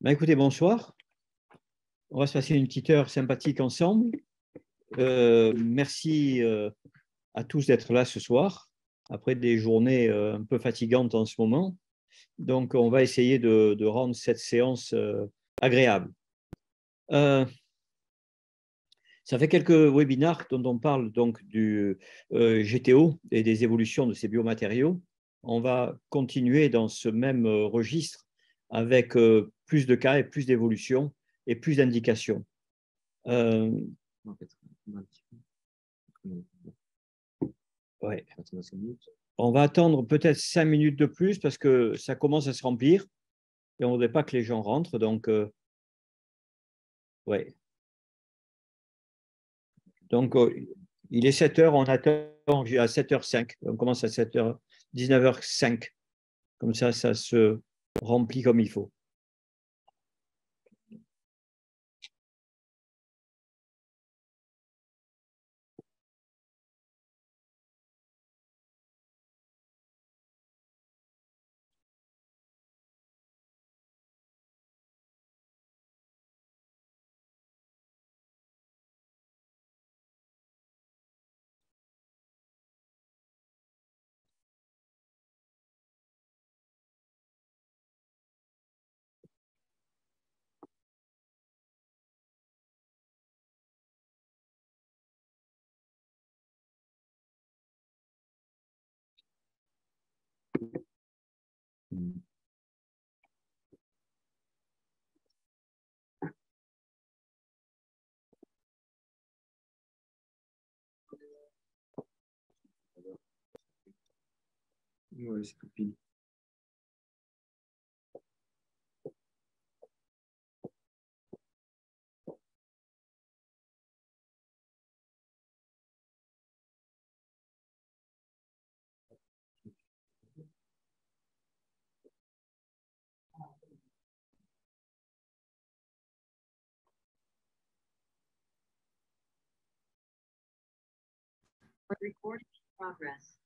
Ben, écoutez, bonsoir. On va se passer une petite heure sympathique ensemble. Merci à tous d'être là ce soir, après des journées un peu fatigantes en ce moment. Donc, on va essayer de rendre cette séance agréable. Euh, Ça fait quelques webinaires dont on parle donc du GTO et des évolutions de ces biomatériaux. On va continuer dans ce même registre avec plus de cas et plus d'évolutions et plus d'indications. Euh, ouais. On va attendre peut-être 5 minutes de plus parce que ça commence à se remplir et on ne voudrait pas que les gens rentrent. Donc, ouais. Donc, il est 7 heures, on attend à 7h05. On commence à 7h, 19h05. Comme ça se remplit comme il faut. Ouais, c'est copine. Recording in progress.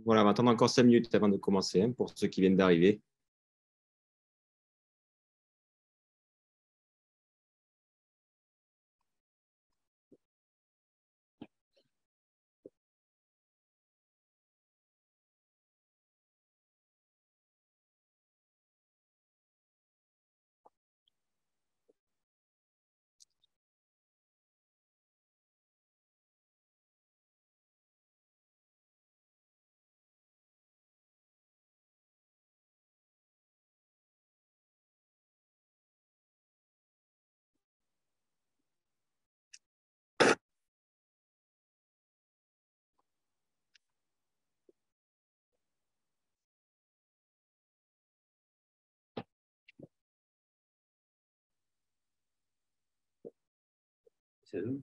Voilà, on va attendre encore 5 minutes avant de commencer, hein, pour ceux qui viennent d'arriver. C'est eux.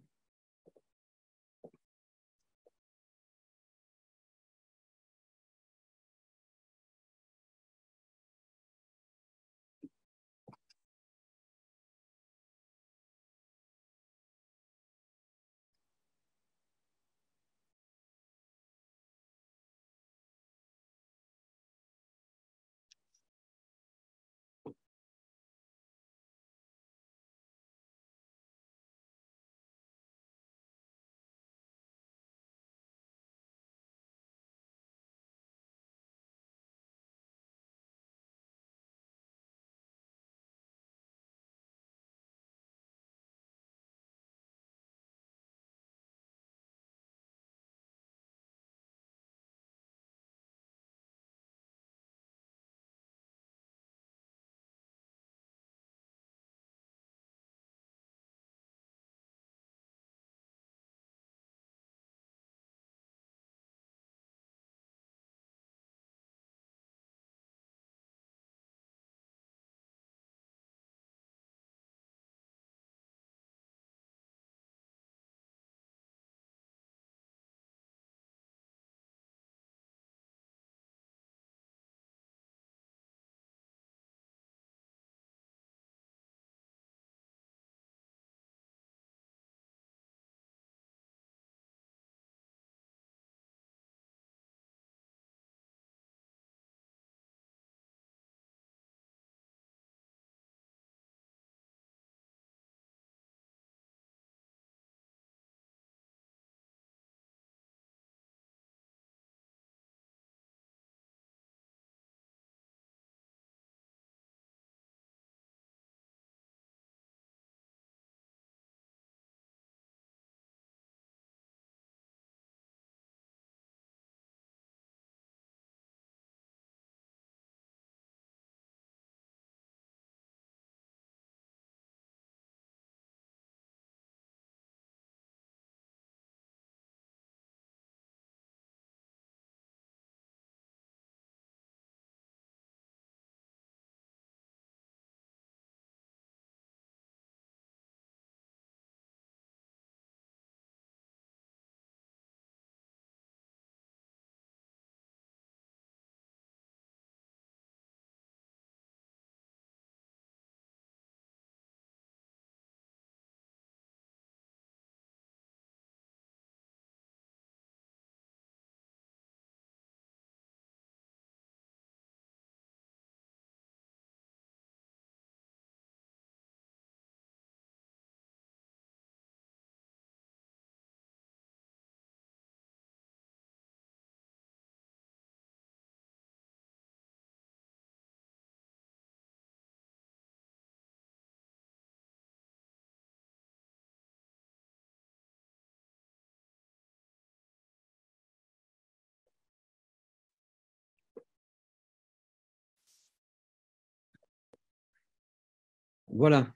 Voilà.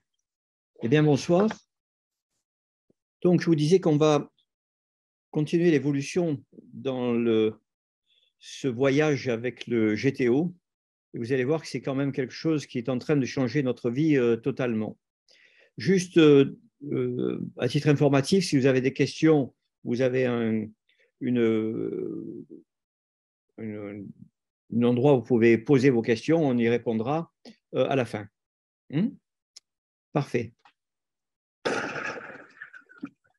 Eh bien, bonsoir. Donc, je vous disais qu'on va continuer l'évolution dans ce voyage avec le GTO. Et vous allez voir que c'est quand même quelque chose qui est en train de changer notre vie totalement. Juste à titre informatif, si vous avez des questions, vous avez un endroit où vous pouvez poser vos questions, on y répondra à la fin. Parfait.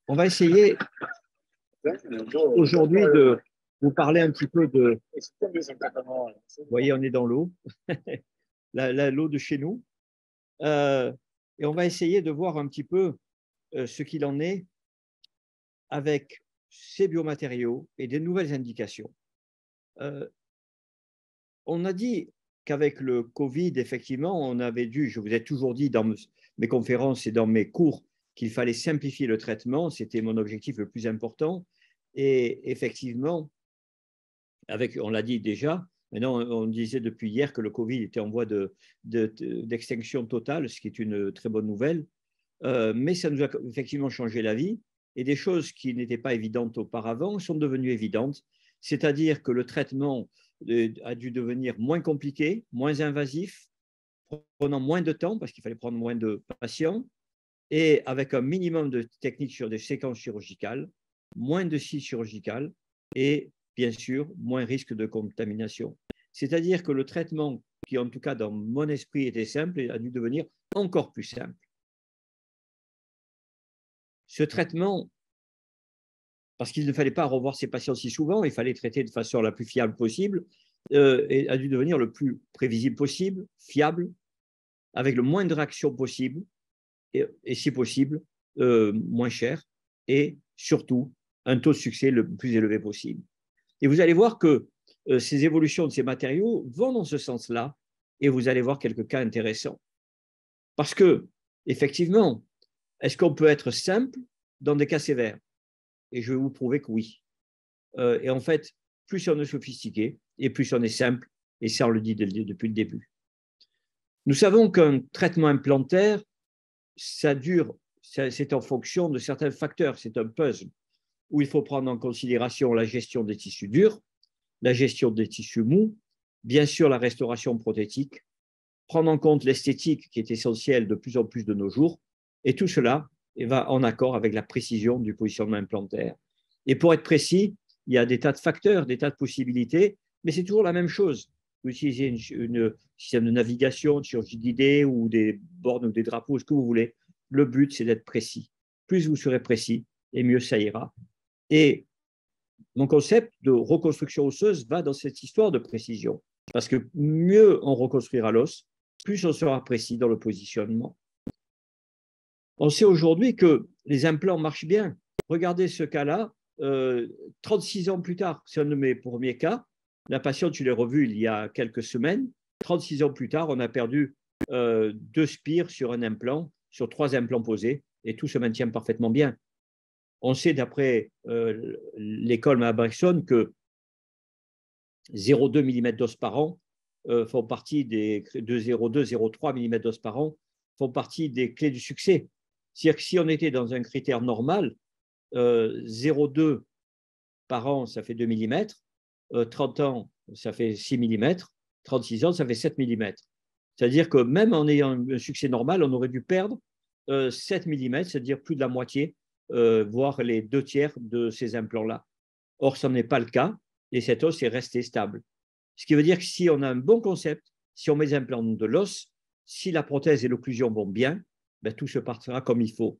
On va essayer aujourd'hui de vous parler un petit peu de… Vous voyez, on est dans l'eau, l'eau de chez nous. Et on va essayer de voir un petit peu ce qu'il en est avec ces biomatériaux et des nouvelles indications. On a dit qu'avec le Covid, effectivement, on avait dû, je vous ai toujours dit dans mes conférences et dans mes cours, qu'il fallait simplifier le traitement. C'était mon objectif le plus important. Et effectivement, on l'a dit déjà, maintenant on disait depuis hier que le Covid était en voie d'extinction totale, ce qui est une très bonne nouvelle. Mais ça nous a effectivement changé la vie. Et des choses qui n'étaient pas évidentes auparavant sont devenues évidentes. C'est-à-dire que le traitement a dû devenir moins compliqué, moins invasif, prenant moins de temps parce qu'il fallait prendre moins de patients et avec un minimum de techniques sur des séquences chirurgicales, moins de sites chirurgicales et bien sûr moins risque de contamination. C'est-à-dire que le traitement qui, en tout cas dans mon esprit, était simple, a dû devenir encore plus simple. Ce traitement, parce qu'il ne fallait pas revoir ces patients si souvent, il fallait traiter de façon la plus fiable possible, a dû devenir le plus prévisible possible, fiable, avec le moins de réactions possible, et si possible, moins cher, et surtout, un taux de succès le plus élevé possible. Et vous allez voir que ces évolutions de ces matériaux vont dans ce sens-là, et vous allez voir quelques cas intéressants. Parce que, effectivement, est-ce qu'on peut être simple dans des cas sévères? Et je vais vous prouver que oui. Et en fait, plus on est sophistiqué et plus on est simple, et ça on le dit depuis le début. Nous savons qu'un traitement implantaire, c'est en fonction de certains facteurs, c'est un puzzle où il faut prendre en considération la gestion des tissus durs, la gestion des tissus mous, bien sûr la restauration prothétique, prendre en compte l'esthétique qui est essentielle de plus en plus de nos jours, et tout cela va en accord avec la précision du positionnement implantaire. Et pour être précis, il y a des tas de facteurs, des tas de possibilités, mais c'est toujours la même chose. Vous utilisez un système de navigation, de chirurgie guidée ou des bornes ou des drapeaux, ce que vous voulez. Le but, c'est d'être précis. Plus vous serez précis, et mieux ça ira. Et mon concept de reconstruction osseuse va dans cette histoire de précision. Parce que mieux on reconstruira l'os, plus on sera précis dans le positionnement. On sait aujourd'hui que les implants marchent bien. Regardez ce cas-là, 36 ans plus tard, c'est un de mes premiers cas. La patiente, je l'ai revue il y a quelques semaines. 36 ans plus tard, on a perdu 2 spires sur un implant, sur 3 implants posés, et tout se maintient parfaitement bien. On sait d'après l'école Mabrexson que 0,2 mm d'os par an font partie de 0,2, 0,3 mm d'os par an font partie des clés du succès. C'est-à-dire que si on était dans un critère normal, 0,2 par an, ça fait 2 mm, 30 ans, ça fait 6 mm, 36 ans, ça fait 7 mm. C'est-à-dire que même en ayant un succès normal, on aurait dû perdre 7 mm, c'est-à-dire plus de la moitié, voire les 2/3 de ces implants-là. Or, ce n'est pas le cas, et cet os est resté stable. Ce qui veut dire que si on a un bon concept, si on met des implants de l'os, si la prothèse et l'occlusion vont bien, ben, tout se partira comme il faut.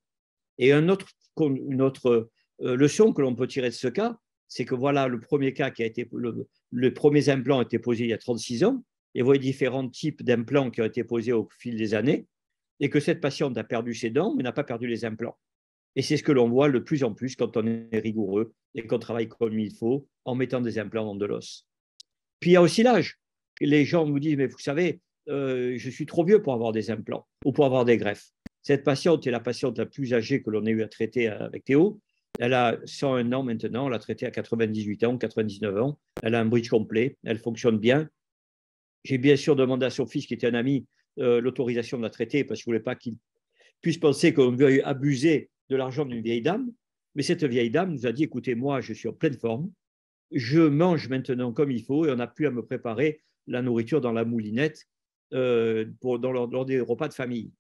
Et une autre leçon que l'on peut tirer de ce cas, c'est que voilà le premier cas qui a été, le premier implant a été posé il y a 36 ans, et vous voyez différents types d'implants qui ont été posés au fil des années, et que cette patiente a perdu ses dents, mais n'a pas perdu les implants. Et c'est ce que l'on voit de plus en plus quand on est rigoureux et qu'on travaille comme il faut en mettant des implants dans de l'os. Puis il y a aussi l'âge. Les gens nous disent, mais vous savez, je suis trop vieux pour avoir des implants ou pour avoir des greffes. Cette patiente est la patiente la plus âgée que l'on ait eu à traiter avec Théo. Elle a 101 ans maintenant, on l'a traitée à 98 ans, 99 ans. Elle a un bridge complet, elle fonctionne bien. J'ai bien sûr demandé à son fils, qui était un ami, l'autorisation de la traiter parce que je ne voulais pas qu'il puisse penser qu'on veut abuser de l'argent d'une vieille dame. Mais cette vieille dame nous a dit, écoutez, moi, je suis en pleine forme, je mange maintenant comme il faut et on n'a plus à me préparer la nourriture dans la moulinette lors des repas de famille.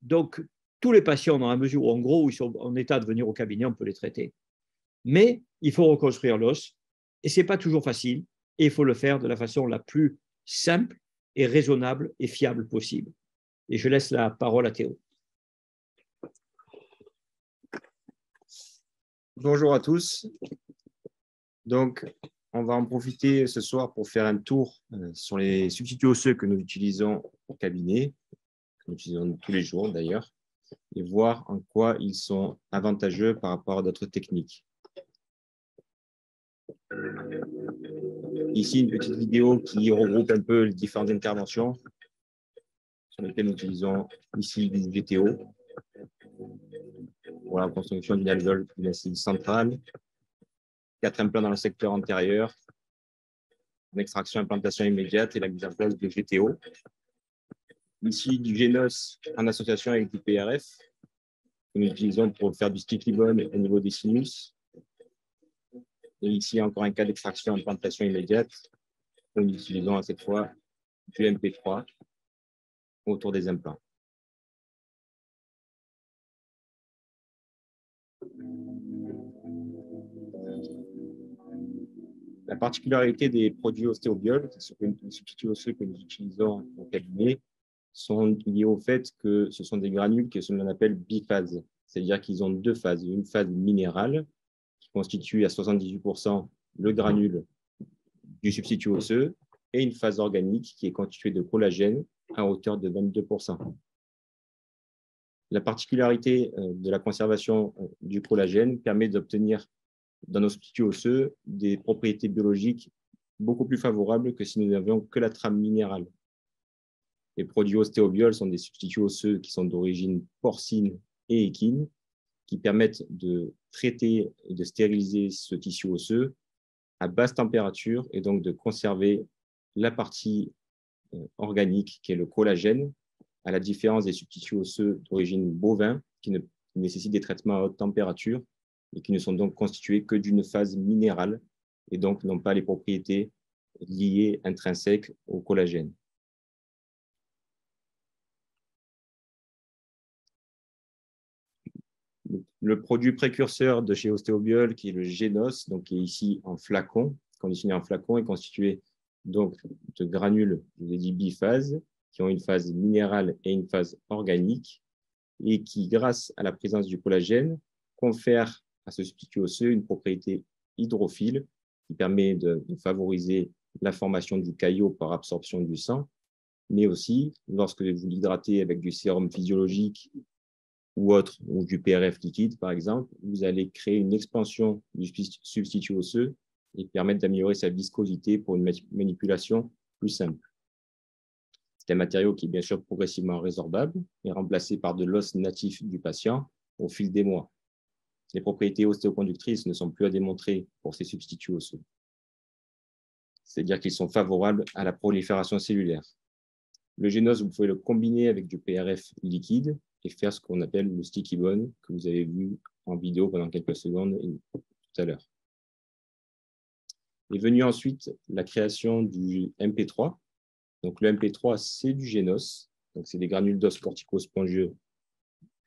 Donc, tous les patients, dans la mesure où, en gros, ils sont en état de venir au cabinet, on peut les traiter. Mais il faut reconstruire l'os et ce n'est pas toujours facile et il faut le faire de la façon la plus simple et raisonnable et fiable possible. Et je laisse la parole à Théo. Bonjour à tous. Donc, on va en profiter ce soir pour faire un tour sur les substituts osseux que nous utilisons au cabinet, que nous utilisons tous les jours d'ailleurs, et voir en quoi ils sont avantageux par rapport à d'autres techniques. Ici, une petite vidéo qui regroupe un peu les différentes interventions sur lesquelles nous utilisons ici du GTO pour la construction d'une alvéole d'une assise centrale, 4 implants dans le secteur antérieur, une extraction implantation immédiate et la mise en place de GTO. Ici, du Génos en association avec du PRF, que nous utilisons pour faire du sticky bone au niveau des sinus. Et ici, encore un cas d'extraction implantation immédiate, où nous utilisons à cette fois du MP3 autour des implants. La particularité des produits ostéobioles, qui sont les substituts osseux que nous utilisons au cabinet, sont liés au fait que ce sont des granules que l'on appelle biphase, c'est-à-dire qu'ils ont 2 phases. Une phase minérale qui constitue à 78% le granule du substitut osseux et une phase organique qui est constituée de collagène à hauteur de 22%. La particularité de la conservation du collagène permet d'obtenir dans nos substituts osseux des propriétés biologiques beaucoup plus favorables que si nous n'avions que la trame minérale. Les produits ostéobioles sont des substituts osseux qui sont d'origine porcine et équine, qui permettent de traiter et de stériliser ce tissu osseux à basse température et donc de conserver la partie organique qui est le collagène, à la différence des substituts osseux d'origine bovin qui nécessitent des traitements à haute température et qui ne sont donc constitués que d'une phase minérale et donc n'ont pas les propriétés liées intrinsèques au collagène. Le produit précurseur de chez Ostéobiol, qui est le Génos, donc qui est ici en flacon, conditionné en flacon, est constitué donc de granules, je vous ai dit biphase, qui ont une phase minérale et une phase organique, et qui, grâce à la présence du collagène, confèrent à ce substitut osseux une propriété hydrophile qui permet de favoriser la formation du caillot par absorption du sang, mais aussi, lorsque vous l'hydratez avec du sérum physiologique ou autre, ou du PRF liquide, par exemple, vous allez créer une expansion du substitut osseux et permettre d'améliorer sa viscosité pour une manipulation plus simple. C'est un matériau qui est bien sûr progressivement résorbable et remplacé par de l'os natif du patient au fil des mois. Les propriétés ostéoconductrices ne sont plus à démontrer pour ces substituts osseux. C'est-à-dire qu'ils sont favorables à la prolifération cellulaire. Le Génos, vous pouvez le combiner avec du PRF liquide et faire ce qu'on appelle le sticky bone, que vous avez vu en vidéo pendant quelques secondes tout à l'heure. Est venue ensuite la création du MP3. Donc le MP3, c'est du Génos. Donc c'est des granules d'os corticospongieux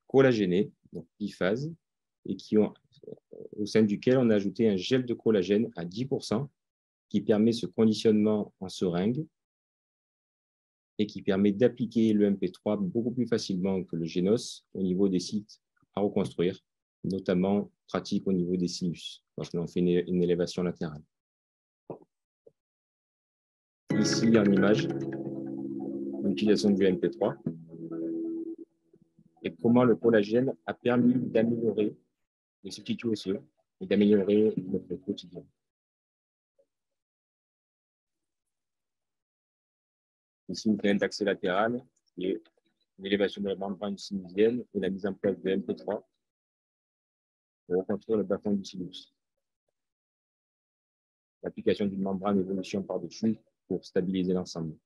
collagénés, donc biphase, et au sein duquel on a ajouté un gel de collagène à 10% qui permet ce conditionnement en seringue et qui permet d'appliquer le MP3 beaucoup plus facilement que le Génos au niveau des sites à reconstruire, notamment pratique au niveau des sinus, lorsqu'on fait une élévation latérale. Ici, en image, l'utilisation du MP3 et comment le collagène a permis d'améliorer les substituts osseux et d'améliorer notre quotidien. Ici, une canal d'accès latéral et l'élévation de la membrane sinusienne et la mise en place de MP3 pour reconstruire le plafond du sinus. L'application d'une membrane évolution par-dessus pour stabiliser l'ensemble.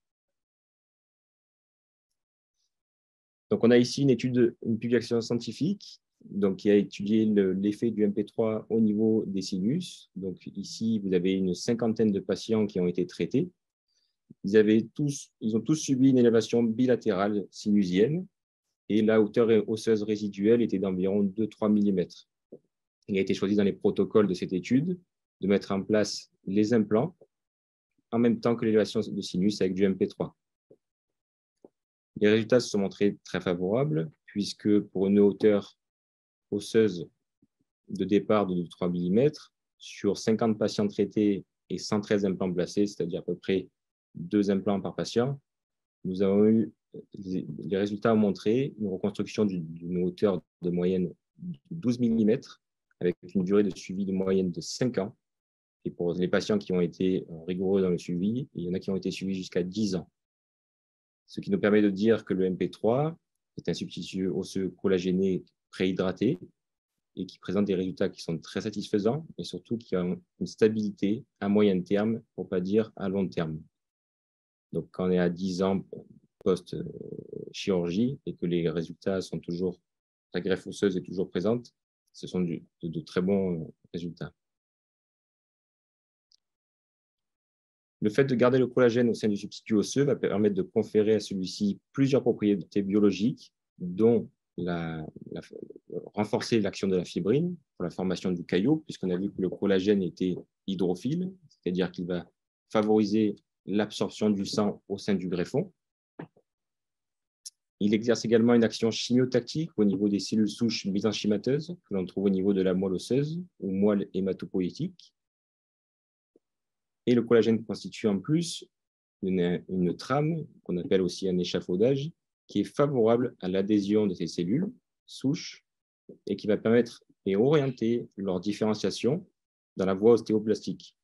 Donc, on a ici une publication scientifique donc, qui a étudié l'effet du MP3 au niveau des sinus. Donc, ici, vous avez une cinquantaine de patients qui ont été traités. Ils ont tous subi une élévation bilatérale sinusienne et la hauteur osseuse résiduelle était d'environ 2-3 mm. Il a été choisi dans les protocoles de cette étude de mettre en place les implants en même temps que l'élévation de sinus avec du MP3. Les résultats se sont montrés très favorables puisque pour une hauteur osseuse de départ de 3 mm, sur 50 patients traités et 113 implants placés, c'est-à-dire à peu près 2 implants par patient, nous avons eu, les résultats ont montré une reconstruction d'une hauteur de moyenne de 12 mm avec une durée de suivi de moyenne de 5 ans. Et pour les patients qui ont été rigoureux dans le suivi, il y en a qui ont été suivis jusqu'à 10 ans. Ce qui nous permet de dire que le MP3 est un substitut osseux collagéné préhydraté et qui présente des résultats qui sont très satisfaisants et surtout qui ont une stabilité à moyen terme, pour ne pas dire à long terme. Donc, quand on est à 10 ans post-chirurgie et que les résultats sont toujours, la greffe osseuse est toujours présente, ce sont de très bons résultats. Le fait de garder le collagène au sein du substitut osseux va permettre de conférer à celui-ci plusieurs propriétés biologiques, dont renforcer l'action de la fibrine pour la formation du caillot, puisqu'on a vu que le collagène était hydrophile, c'est-à-dire qu'il va favoriser l'absorption du sang au sein du greffon. Il exerce également une action chimiotactique au niveau des cellules souches mésenchymateuses que l'on trouve au niveau de la moelle osseuse ou moelle hématopoïétique. Et le collagène constitue en plus une trame qu'on appelle aussi un échafaudage qui est favorable à l'adhésion de ces cellules souches et qui va permettre et orienter leur différenciation dans la voie ostéoblastique.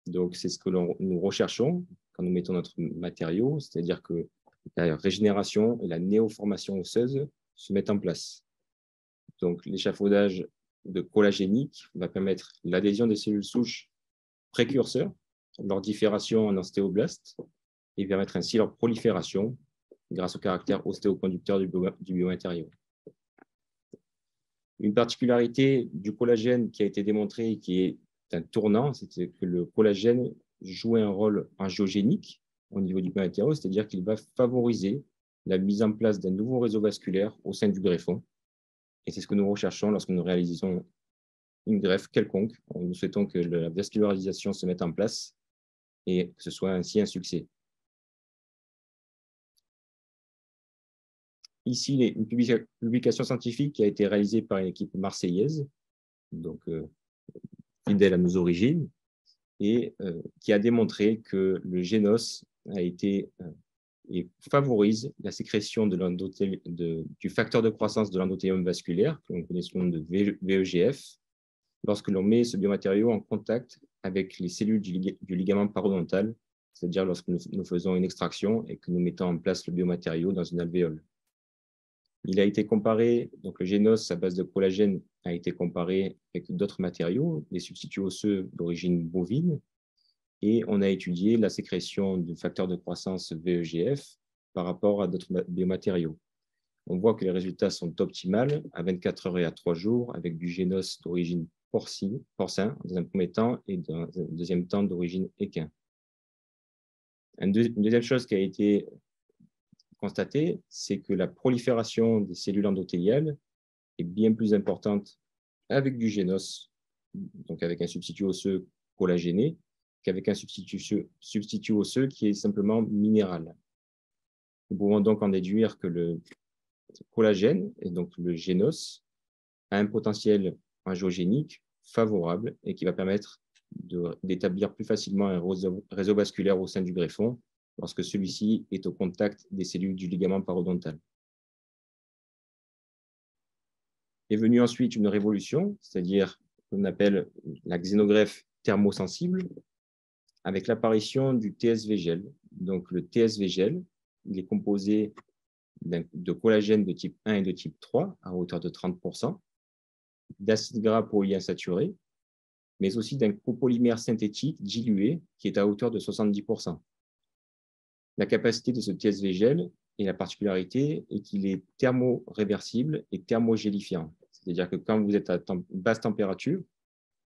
Donc, c'est ce que nous recherchons quand nous mettons notre matériau, c'est-à-dire que la régénération et la néoformation osseuse se mettent en place. Donc, l'échafaudage collagénique va permettre l'adhésion des cellules souches précurseurs, leur différenciation en ostéoblastes et permettre ainsi leur prolifération grâce au caractère ostéoconducteur du biomatériau. Une particularité du collagène qui a été démontrée et qui est un tournant, c'est que le collagène jouait un rôle angiogénique au niveau du biomatériau, c'est-à-dire qu'il va favoriser la mise en place d'un nouveau réseau vasculaire au sein du greffon. Et c'est ce que nous recherchons lorsque nous réalisons une greffe quelconque. Nous souhaitons que la vascularisation se mette en place et que ce soit ainsi un succès. Ici, une publication scientifique qui a été réalisée par une équipe marseillaise, donc fidèle à nos origines, et qui a démontré que le génos et favorise la sécrétion du facteur de croissance de l'endothélium vasculaire, que l'on connaît sous le nom de VEGF, lorsque l'on met ce biomatériau en contact avec les cellules du ligament parodontal, c'est-à-dire lorsque nous faisons une extraction et que nous mettons en place le biomatériau dans une alvéole. Il a été comparé, donc le génos à base de collagène a été comparé avec d'autres matériaux, les substituts osseux d'origine bovine, et on a étudié la sécrétion du facteur de croissance VEGF par rapport à d'autres biomatériaux. On voit que les résultats sont optimaux à 24 heures et à 3 jours avec du génos d'origine porcin dans un premier temps et dans un deuxième temps d'origine équin. Une deuxième chose qui a été constatée, c'est que la prolifération des cellules endothéliales est bien plus importante avec du génos, donc avec un substitut osseux collagéné, qu'avec un substitut osseux qui est simplement minéral. Nous pouvons donc en déduire que le collagène, et donc le génos, a un potentiel angiogénique favorable et qui va permettre d'établir plus facilement un réseau vasculaire au sein du greffon lorsque celui-ci est au contact des cellules du ligament parodontal. Est venue ensuite une révolution, c'est-à-dire ce qu'on appelle la xénogreffe thermosensible, avec l'apparition du TSV-gel. Donc le TSV-gel, il est composé de collagène de type 1 et de type 3 à hauteur de 30%, d'acide gras polyinsaturé, mais aussi d'un copolymère synthétique dilué qui est à hauteur de 70%. La capacité de ce TSV-gel Et la particularité est qu'il est thermoréversible et thermogélifiant. C'est-à-dire que quand vous êtes à basse température,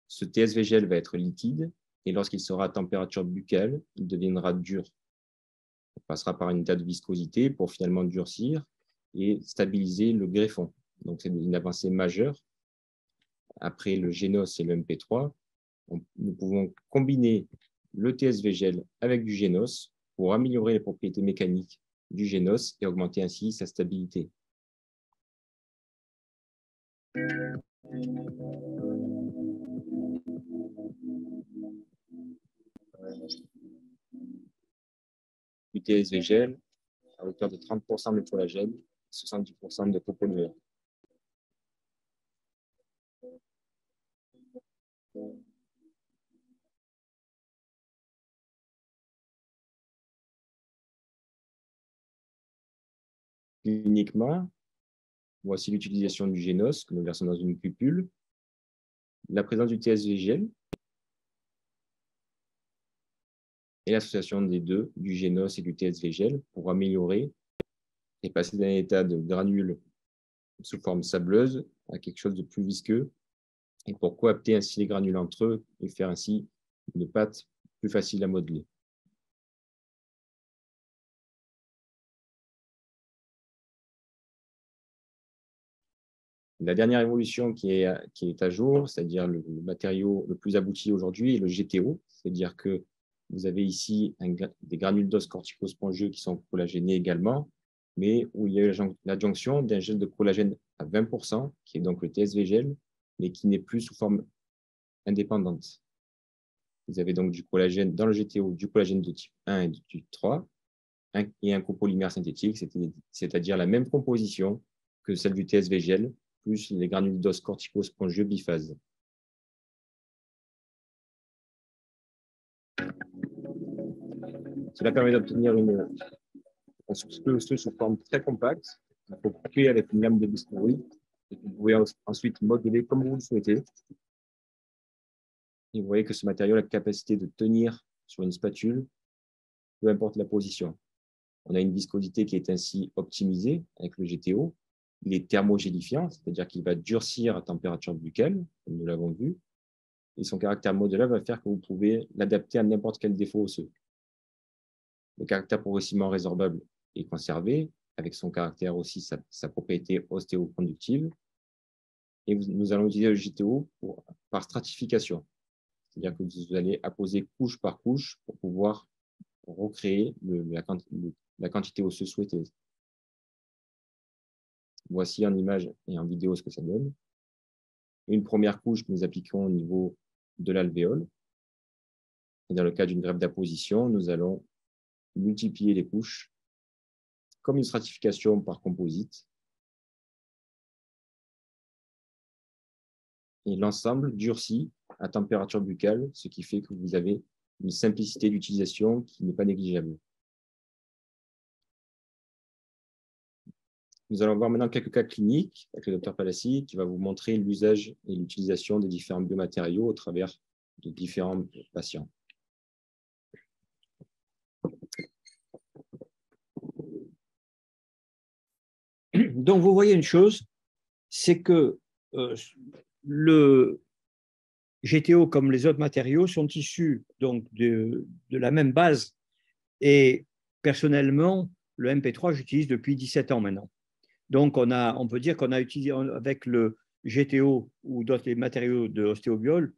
ce TSV gel va être liquide et lorsqu'il sera à température buccale, il deviendra dur. On passera par une état de viscosité pour finalement durcir et stabiliser le greffon. Donc, c'est une avancée majeure. Après le Génos et le MP3, nous pouvons combiner le TSV gel avec du Génos pour améliorer les propriétés mécaniques du Génos et augmenter ainsi sa stabilité. Du TSV gel à hauteur de 30% de collagène, 70% de copolymère. Cliniquement, voici l'utilisation du Génos que nous versons dans une cupule, la présence du TSV gel et l'association des deux, du Génos et du TSV gel, pour améliorer et passer d'un état de granules sous forme sableuse à quelque chose de plus visqueux, et pour coapter ainsi les granules entre eux et faire ainsi une pâte plus facile à modeler. La dernière évolution qui est à jour, c'est-à-dire le matériau le plus abouti aujourd'hui, est le GTO, c'est-à-dire que vous avez ici des granules d'os cortico-spongieux qui sont collagénés également, mais où il y a l'adjonction d'un gel de collagène à 20%, qui est donc le TSV gel, mais qui n'est plus sous forme indépendante. Vous avez donc du collagène dans le GTO, du collagène de type 1 et de type 3, et un copolymère synthétique, c'est-à-dire la même composition que celle du TSV gel, plus les granules d'os cortico-spongieux biphase. Cela permet d'obtenir un substrat sous forme très compacte. Il faut couper avec une lame de bistouri et vous pouvez ensuite modeler comme vous le souhaitez. Et vous voyez que ce matériau a la capacité de tenir sur une spatule, peu importe la position. On a une viscosité qui est ainsi optimisée avec le GTO. Il est thermogélifiant, c'est-à-dire qu'il va durcir à température buccale, comme nous l'avons vu. Et son caractère modelable va faire que vous pouvez l'adapter à n'importe quel défaut osseux. Le caractère progressivement résorbable est conservé, avec son caractère aussi, sa propriété ostéoconductive. Et nous allons utiliser le GTO par stratification. C'est-à-dire que vous allez apposer couche par couche pour pouvoir recréer la quantité osseuse souhaitée. Voici en image et en vidéo ce que ça donne. Une première couche que nous appliquons au niveau de l'alvéole. Et dans le cas d'une greffe d'apposition, nous allons multiplier les couches comme une stratification par composite. Et l'ensemble durcit à température buccale, ce qui fait que vous avez une simplicité d'utilisation qui n'est pas négligeable. Nous allons voir maintenant quelques cas cliniques avec le Dr Palassi qui va vous montrer l'usage et l'utilisation des différents biomatériaux au travers de différents patients. Donc, vous voyez une chose, c'est que le GTO, comme les autres matériaux, sont issus donc de la même base. Et personnellement, le MP3, j'utilise depuis 17 ans maintenant. Donc, on peut dire qu'on a utilisé avec le GTO ou d'autres matériaux de ostéobiol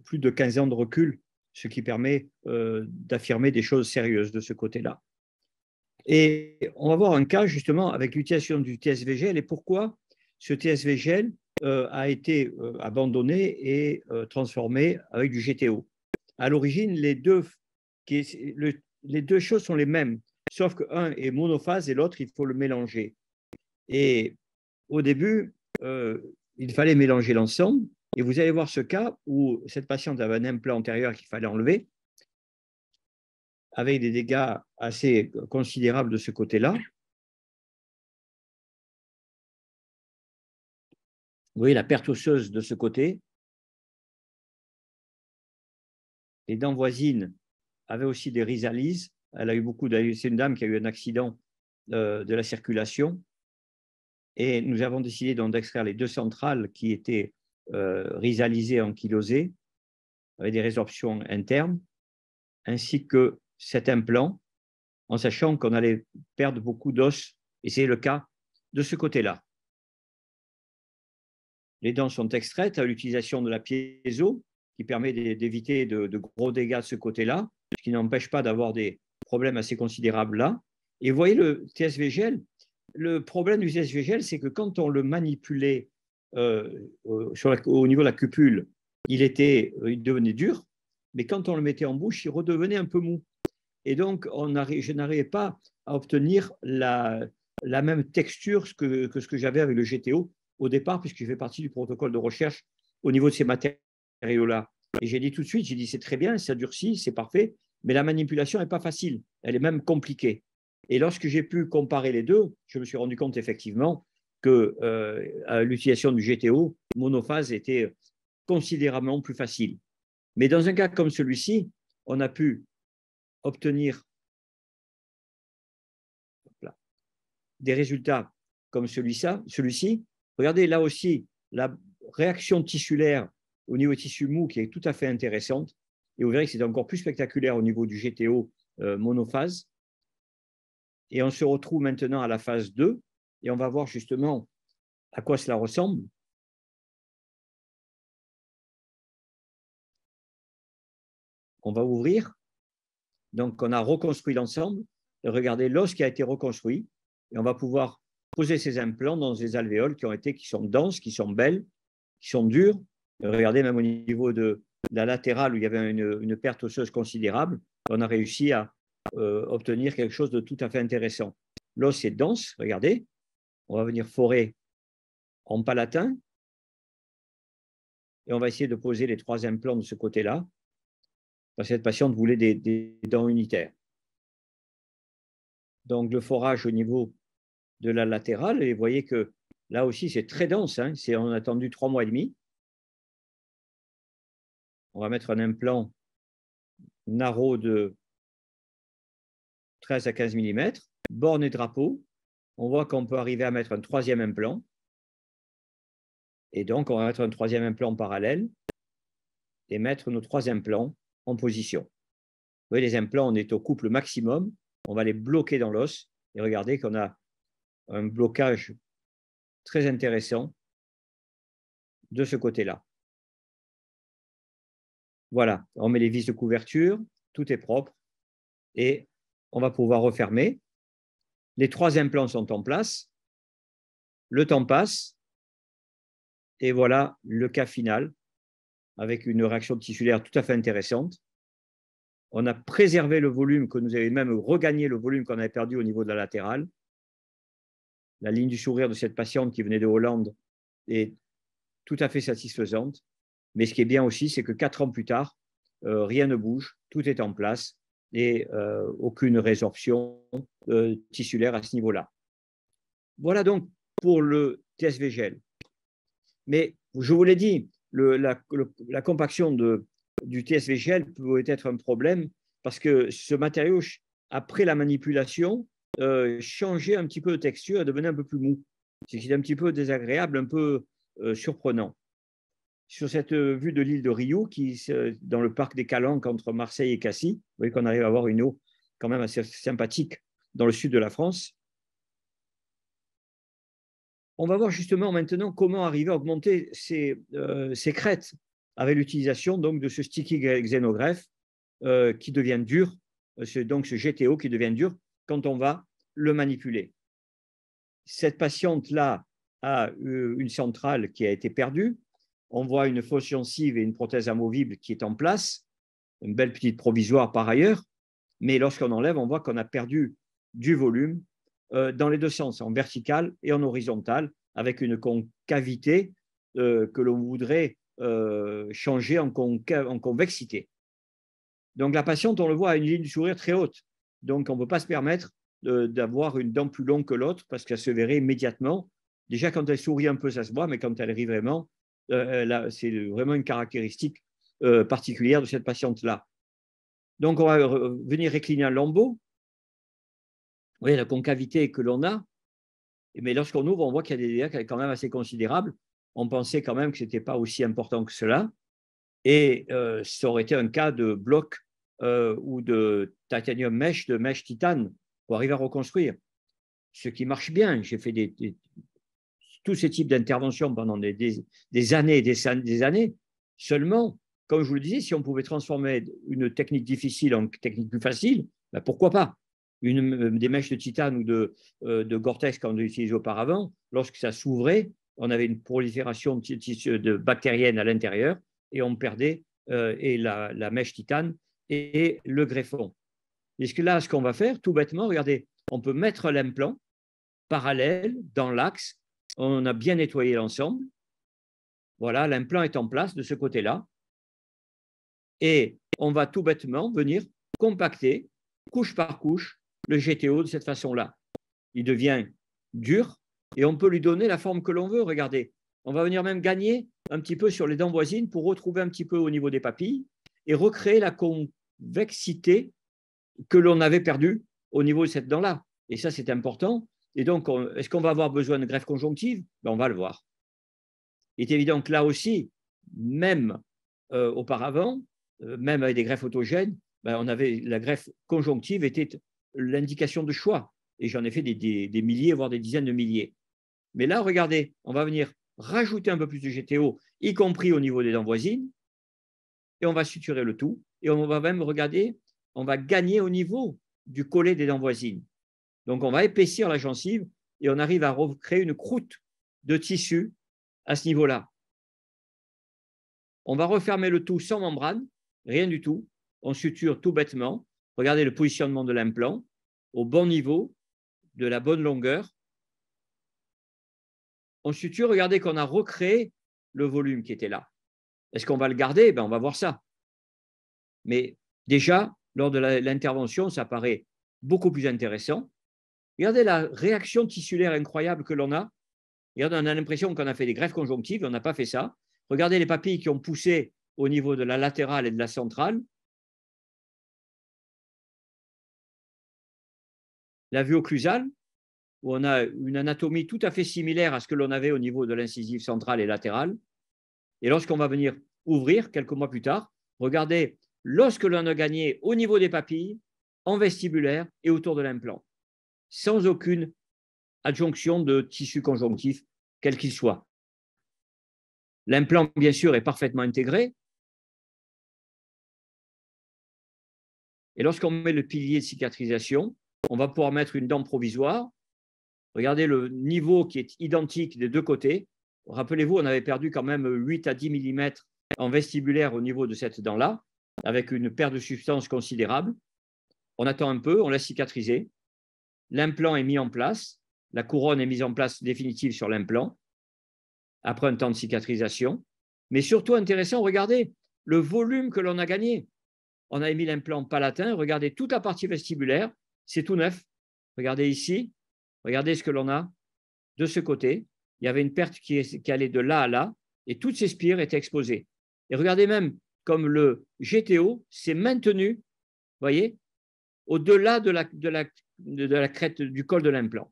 plus de 15 ans de recul, ce qui permet d'affirmer des choses sérieuses de ce côté-là. Et on va voir un cas justement avec l'utilisation du TSV gel et pourquoi ce TSV gel a été abandonné et transformé avec du GTO. À l'origine, les deux choses sont les mêmes, sauf qu'un est monophase et l'autre, il faut le mélanger. Et au début, il fallait mélanger l'ensemble. Et vous allez voir ce cas où cette patiente avait un implant antérieur qu'il fallait enlever, avec des dégâts assez considérables de ce côté-là. Vous voyez la perte osseuse de ce côté. Les dents voisines avaient aussi des rhizalises. Elle a eu c'est une dame qui a eu un accident de la circulation. Et nous avons décidé donc d'extraire les deux centrales qui étaient résalisées, ankylosées, avec des résorptions internes, ainsi que cet implant, en sachant qu'on allait perdre beaucoup d'os, et c'est le cas de ce côté-là. Les dents sont extraites à l'utilisation de la piezo, qui permet d'éviter de gros dégâts de ce côté-là, ce qui n'empêche pas d'avoir des problèmes assez considérables là. Et vous voyez le TSV gel, le problème du TSV gel, c'est que quand on le manipulait au niveau de la cupule, il devenait dur, mais quand on le mettait en bouche, il redevenait un peu mou. Et donc, je n'arrivais pas à obtenir la même texture que ce que j'avais avec le GTO au départ, puisque je fais partie du protocole de recherche au niveau de ces matériaux-là. Et j'ai dit tout de suite, j'ai dit c'est très bien, ça durcit, c'est parfait, mais la manipulation n'est pas facile, elle est même compliquée. Et lorsque j'ai pu comparer les deux, je me suis rendu compte effectivement que l'utilisation du GTO monophase était considérablement plus facile. Mais dans un cas comme celui-ci, on a pu obtenir des résultats comme celui-ci. Regardez là aussi la réaction tissulaire au niveau tissu mou qui est tout à fait intéressante. Et vous verrez que c'est encore plus spectaculaire au niveau du GTO monophase. Et on se retrouve maintenant à la phase 2 et on va voir justement à quoi cela ressemble. On va ouvrir. Donc, on a reconstruit l'ensemble. Et regardez l'os qui a été reconstruit. Et on va pouvoir poser ces implants dans des alvéoles qui sont denses, qui sont belles, qui sont dures. Et regardez, même au niveau de la latérale où il y avait une perte osseuse considérable, on a réussi à obtenir quelque chose de tout à fait intéressant. L'os est dense, regardez. On va venir forer en palatin. Et on va essayer de poser les 3 implants de ce côté-là. Parce que cette patiente voulait des dents unitaires. Donc, le forage au niveau de la latérale, et vous voyez que là aussi, c'est très dense. Hein, on a attendu 3 mois et demi. On va mettre un implant narrow de 13 à 15 mm, borne et drapeau. On voit qu'on peut arriver à mettre un 3e implant. Et donc, on va mettre un 3e implant parallèle et mettre nos 3 implants en position. Vous voyez, les implants, on est au couple maximum. On va les bloquer dans l'os. Et regardez qu'on a un blocage très intéressant de ce côté-là. Voilà, on met les vis de couverture, tout est propre et on va pouvoir refermer. Les 3 implants sont en place, le temps passe et voilà le cas final avec une réaction tissulaire tout à fait intéressante. On a préservé le volume que nous avions, même regagné le volume qu'on avait perdu au niveau de la latérale. La ligne du sourire de cette patiente qui venait de Hollande est tout à fait satisfaisante. Mais ce qui est bien aussi, c'est que 4 ans plus tard, rien ne bouge, tout est en place et aucune résorption tissulaire à ce niveau-là. Voilà donc pour le TSV gel. Mais je vous l'ai dit, la compaction du TSV gel peut être un problème parce que ce matériau, après la manipulation, changeait un petit peu de texture et devenait un peu plus mou. C'est un petit peu désagréable, un peu surprenant. Sur cette vue de l'île de Rio, dans le parc des Calanques entre Marseille et Cassis, vous voyez qu'on arrive à avoir une eau quand même assez sympathique dans le sud de la France. On va voir justement maintenant comment arriver à augmenter ces crêtes avec l'utilisation donc de ce sticky xénogreffe qui devient dur, donc ce GTO qui devient dur quand on va le manipuler. Cette patiente-là a une centrale qui a été perdue. On voit une fausse gencive et une prothèse amovible qui est en place, une belle petite provisoire par ailleurs, mais lorsqu'on enlève, on voit qu'on a perdu du volume dans les deux sens, en vertical et en horizontal, avec une concavité que l'on voudrait changer en convexité. Donc la patiente, on le voit, a une ligne du sourire très haute, donc on ne peut pas se permettre d'avoir une dent plus longue que l'autre parce qu'elle se verrait immédiatement. Déjà, quand elle sourit un peu, ça se voit, mais quand elle rit vraiment, c'est vraiment une caractéristique particulière de cette patiente-là. Donc, on va venir récliner un lambeau. voyez la concavité que l'on a, mais lorsqu'on ouvre, on voit qu'il y a des dégâts quand même assez considérables. On pensait quand même que ce n'était pas aussi important que cela. Et ça aurait été un cas de bloc ou de titanium mesh, de mesh titane, pour arriver à reconstruire. Ce qui marche bien. J'ai fait tous ces types d'interventions pendant des années et des années. Seulement, comme je vous le disais, si on pouvait transformer une technique difficile en technique plus facile, ben pourquoi pas? Des mèches de titane ou de Gore-Tex qu'on a utilisé auparavant, lorsque ça s'ouvrait, on avait une prolifération de bactérienne à l'intérieur et on perdait et la mèche titane et le greffon. Et là, ce qu'on va faire, tout bêtement, regardez, on peut mettre l'implant parallèle dans l'axe. On a bien nettoyé l'ensemble. Voilà, l'implant est en place de ce côté-là. Et on va tout bêtement venir compacter, couche par couche, le GTO de cette façon-là. Il devient dur et on peut lui donner la forme que l'on veut. Regardez, on va venir même gagner un petit peu sur les dents voisines pour retrouver un petit peu au niveau des papilles et recréer la convexité que l'on avait perdue au niveau de cette dent-là. Et ça, c'est important. Et donc, est-ce qu'on va avoir besoin de greffe conjonctive? Ben, on va le voir. Il est évident que là aussi, même auparavant, même avec des greffes autogènes, ben, on avait la greffe conjonctive était l'indication de choix. Et j'en ai fait des milliers, voire des dizaines de milliers. Mais là, regardez, on va venir rajouter un peu plus de GTO, y compris au niveau des dents voisines, et on va suturer le tout. Et on va même regarder, on va gagner au niveau du collet des dents voisines. Donc, on va épaissir la gencive et on arrive à recréer une croûte de tissu à ce niveau-là. On va refermer le tout sans membrane, rien du tout. On suture tout bêtement. Regardez le positionnement de l'implant au bon niveau, de la bonne longueur. On suture, regardez qu'on a recréé le volume qui était là. Est-ce qu'on va le garder? Ben, on va voir ça. Mais déjà, lors de l'intervention, ça paraît beaucoup plus intéressant. Regardez la réaction tissulaire incroyable que l'on a. Regardez, on a l'impression qu'on a fait des greffes conjonctives, on n'a pas fait ça. Regardez les papilles qui ont poussé au niveau de la latérale et de la centrale. La vue occlusale, où on a une anatomie tout à fait similaire à ce que l'on avait au niveau de l'incisive centrale et latérale. Et lorsqu'on va venir ouvrir quelques mois plus tard, regardez, lorsque l'on a gagné au niveau des papilles, en vestibulaire et autour de l'implant, sans aucune adjonction de tissu conjonctif, quel qu'il soit. L'implant, bien sûr, est parfaitement intégré. Et lorsqu'on met le pilier de cicatrisation, on va pouvoir mettre une dent provisoire. Regardez le niveau qui est identique des deux côtés. Rappelez-vous, on avait perdu quand même 8 à 10 mm en vestibulaire au niveau de cette dent-là, avec une perte de substance considérable. On attend un peu, on laisse cicatriser. L'implant est mis en place. La couronne est mise en place définitive sur l'implant, après un temps de cicatrisation. Mais surtout intéressant, regardez le volume que l'on a gagné. On a mis l'implant palatin. Regardez toute la partie vestibulaire. C'est tout neuf. Regardez ici. Regardez ce que l'on a de ce côté. Il y avait une perte qui allait de là à là et toutes ces spires étaient exposées. Et regardez même comme le GTO s'est maintenu, vous voyez, au-delà de la crête du col de l'implant.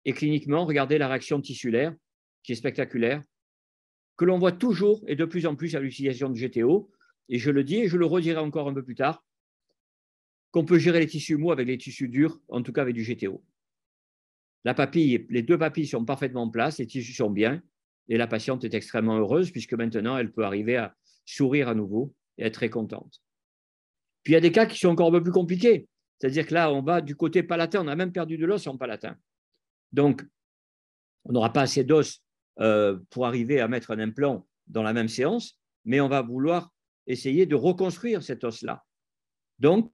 Et cliniquement, regardez la réaction tissulaire qui est spectaculaire, que l'on voit toujours et de plus en plus à l'utilisation de GTO. Et je le dis et je le redirai encore un peu plus tard, qu'on peut gérer les tissus mous avec les tissus durs, en tout cas avec du GTO. La papille, les deux papilles sont parfaitement en place, les tissus sont bien, et la patiente est extrêmement heureuse puisque maintenant, elle peut arriver à sourire à nouveau et être très contente. Puis, il y a des cas qui sont encore un peu plus compliqués. C'est-à-dire que là, on va du côté palatin, on a même perdu de l'os en palatin. Donc, on n'aura pas assez d'os pour arriver à mettre un implant dans la même séance, mais on va vouloir essayer de reconstruire cet os-là. Donc,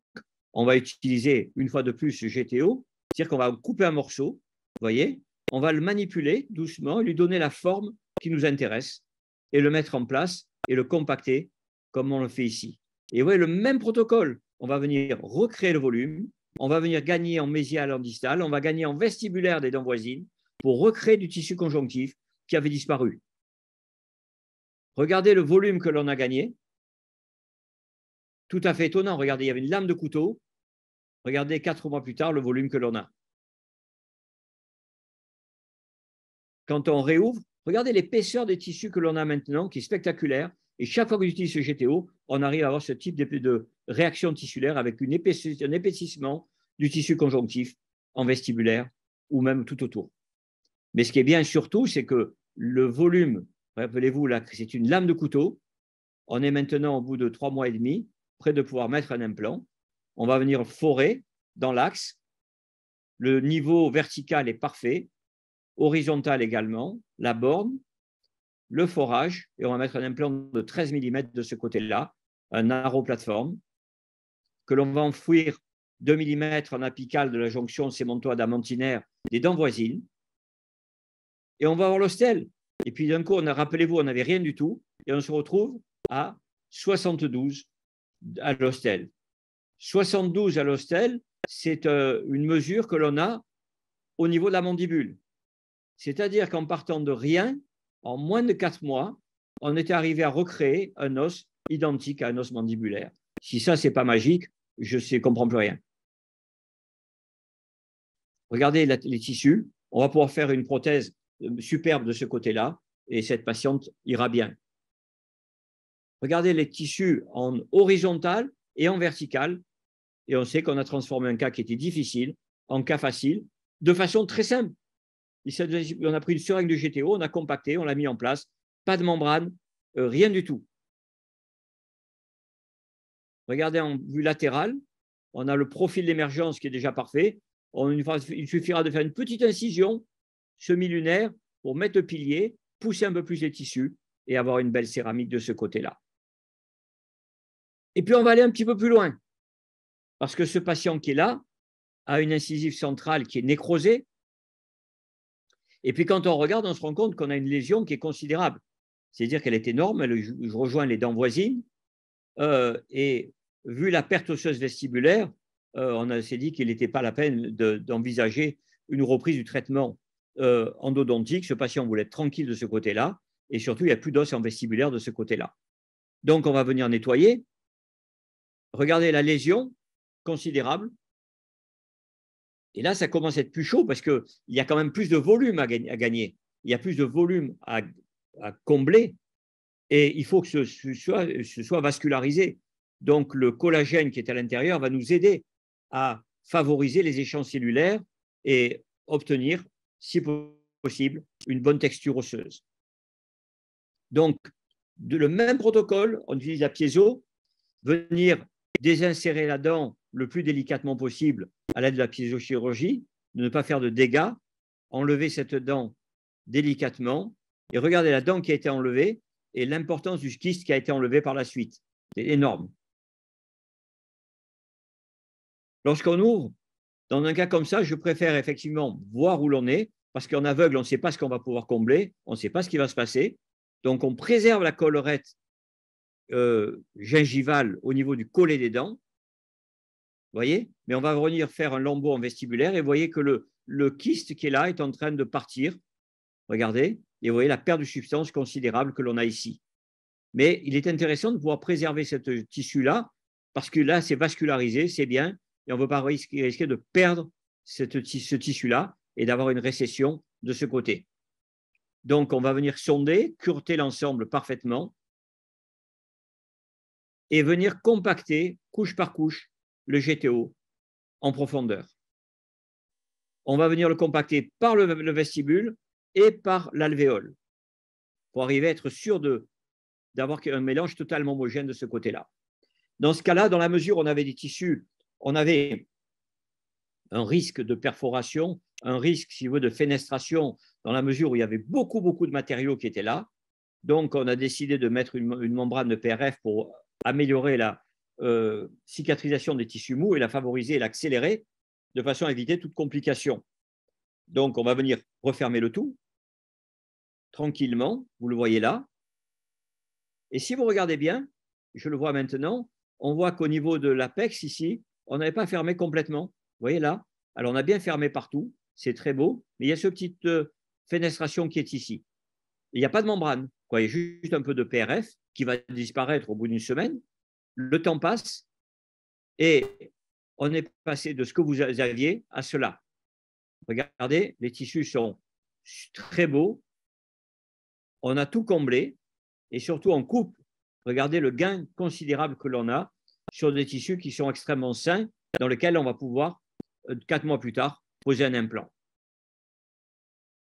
on va utiliser une fois de plus ce GTO, c'est-à-dire qu'on va couper un morceau, vous voyez, on va le manipuler doucement et lui donner la forme qui nous intéresse et le mettre en place et le compacter comme on le fait ici. Et vous voyez le même protocole, on va venir recréer le volume, on va venir gagner en mésial, en distal, on va gagner en vestibulaire des dents voisines pour recréer du tissu conjonctif qui avait disparu. Regardez le volume que l'on a gagné. Tout à fait étonnant. Regardez, il y avait une lame de couteau Regardez 4 mois plus tard le volume que l'on a. Quand on réouvre, regardez l'épaisseur des tissus que l'on a maintenant, qui est spectaculaire. Et chaque fois que j'utilise ce GTO, on arrive à avoir ce type de réaction tissulaire avec un épaississement du tissu conjonctif en vestibulaire ou même tout autour. Mais ce qui est bien surtout, c'est que le volume, rappelez-vous, là, c'est une lame de couteau. On est maintenant au bout de 3 mois et demi, près de pouvoir mettre un implant. On va venir forer dans l'axe. Le niveau vertical est parfait, horizontal également, la borne, le forage, et on va mettre un implant de 13 mm de ce côté-là, un arrow plateforme, que l'on va enfouir 2 mm en apical de la jonction sémonto-adamantinaire des dents voisines, et on va avoir l'ostel. Et puis d'un coup, rappelez-vous, on n'avait rien du tout, et on se retrouve à 72 à l'ostel. 72 à l'ostel, c'est une mesure que l'on a au niveau de la mandibule. C'est-à-dire qu'en partant de rien, en moins de 4 mois, on était arrivé à recréer un os identique à un os mandibulaire. Si ça, ce n'est pas magique, je ne comprends plus rien. Regardez les tissus. On va pouvoir faire une prothèse superbe de ce côté-là et cette patiente ira bien. Regardez les tissus en horizontal et en vertical. Et on sait qu'on a transformé un cas qui était difficile en cas facile de façon très simple. On a pris une seringue de GTO, on a compacté, on l'a mis en place. Pas de membrane, rien du tout. Regardez en vue latérale, on a le profil d'émergence qui est déjà parfait. Il suffira de faire une petite incision semi-lunaire pour mettre le pilier, pousser un peu plus les tissus et avoir une belle céramique de ce côté-là. Et puis, on va aller un petit peu plus loin parce que ce patient qui est là a une incisive centrale qui est nécrosée. Et puis, quand on regarde, on se rend compte qu'on a une lésion qui est considérable. C'est-à-dire qu'elle est énorme, elle rejoint les dents voisines. Et vu la perte osseuse vestibulaire, on s'est dit qu'il n'était pas la peine d'envisager une reprise du traitement endodontique. Ce patient voulait être tranquille de ce côté-là. Et surtout, il n'y a plus d'os en vestibulaire de ce côté-là. Donc, on va venir nettoyer. Regardez la lésion, considérable. Et là, ça commence à être plus chaud parce qu'il y a quand même plus de volume à gagner. Il y a plus de volume à combler et il faut que ce soit vascularisé. Donc, le collagène qui est à l'intérieur va nous aider à favoriser les échanges cellulaires et obtenir, si possible, une bonne texture osseuse. Donc, le même protocole, on utilise la piézo, venir désinsérer la dent le plus délicatement possible à l'aide de la piézochirurgie, de ne pas faire de dégâts, enlever cette dent délicatement et regardez la dent qui a été enlevée et l'importance du kyste qui a été enlevé par la suite. C'est énorme. Lorsqu'on ouvre, dans un cas comme ça, je préfère effectivement voir où l'on est parce qu'en aveugle, on ne sait pas ce qu'on va pouvoir combler, on ne sait pas ce qui va se passer. Donc, on préserve la collerette gingivale au niveau du collet des dents. Vous voyez? Mais on va venir faire un lambeau en vestibulaire et vous voyez que le kyste qui est là est en train de partir. Regardez, et vous voyez la perte de substance considérable que l'on a ici. Mais il est intéressant de pouvoir préserver ce tissu-là parce que là, c'est vascularisé, c'est bien, et on ne veut pas risquer de perdre ce tissu-là et d'avoir une récession de ce côté. Donc, on va venir sonder, cureter l'ensemble parfaitement et venir compacter, couche par couche, le GTO en profondeur. On va venir le compacter par le vestibule et par l'alvéole pour arriver à être sûr d'avoir un mélange totalement homogène de ce côté-là. Dans ce cas-là, dans la mesure où on avait des tissus, on avait un risque de perforation, un risque, si vous voulez, de fenestration, dans la mesure où il y avait beaucoup de matériaux qui étaient là. Donc, on a décidé de mettre une membrane de PRF pour améliorer la cicatrisation des tissus mous et la favoriser et l'accélérer de façon à éviter toute complication. Donc, on va venir refermer le tout tranquillement, vous le voyez là. Et si vous regardez bien, je le vois maintenant, on voit qu'au niveau de l'apex ici, on n'avait pas fermé complètement. Vous voyez là? Alors, on a bien fermé partout, c'est très beau, mais il y a cette petite fenestration qui est ici. Il n'y a pas de membrane, quoi. Il y a juste un peu de PRF qui va disparaître au bout d'une semaine. Le temps passe et on est passé de ce que vous aviez à cela. Regardez, les tissus sont très beaux, on a tout comblé et surtout on coupe. Regardez le gain considérable que l'on a sur des tissus qui sont extrêmement sains, dans lesquels on va pouvoir, 4 mois plus tard, poser un implant.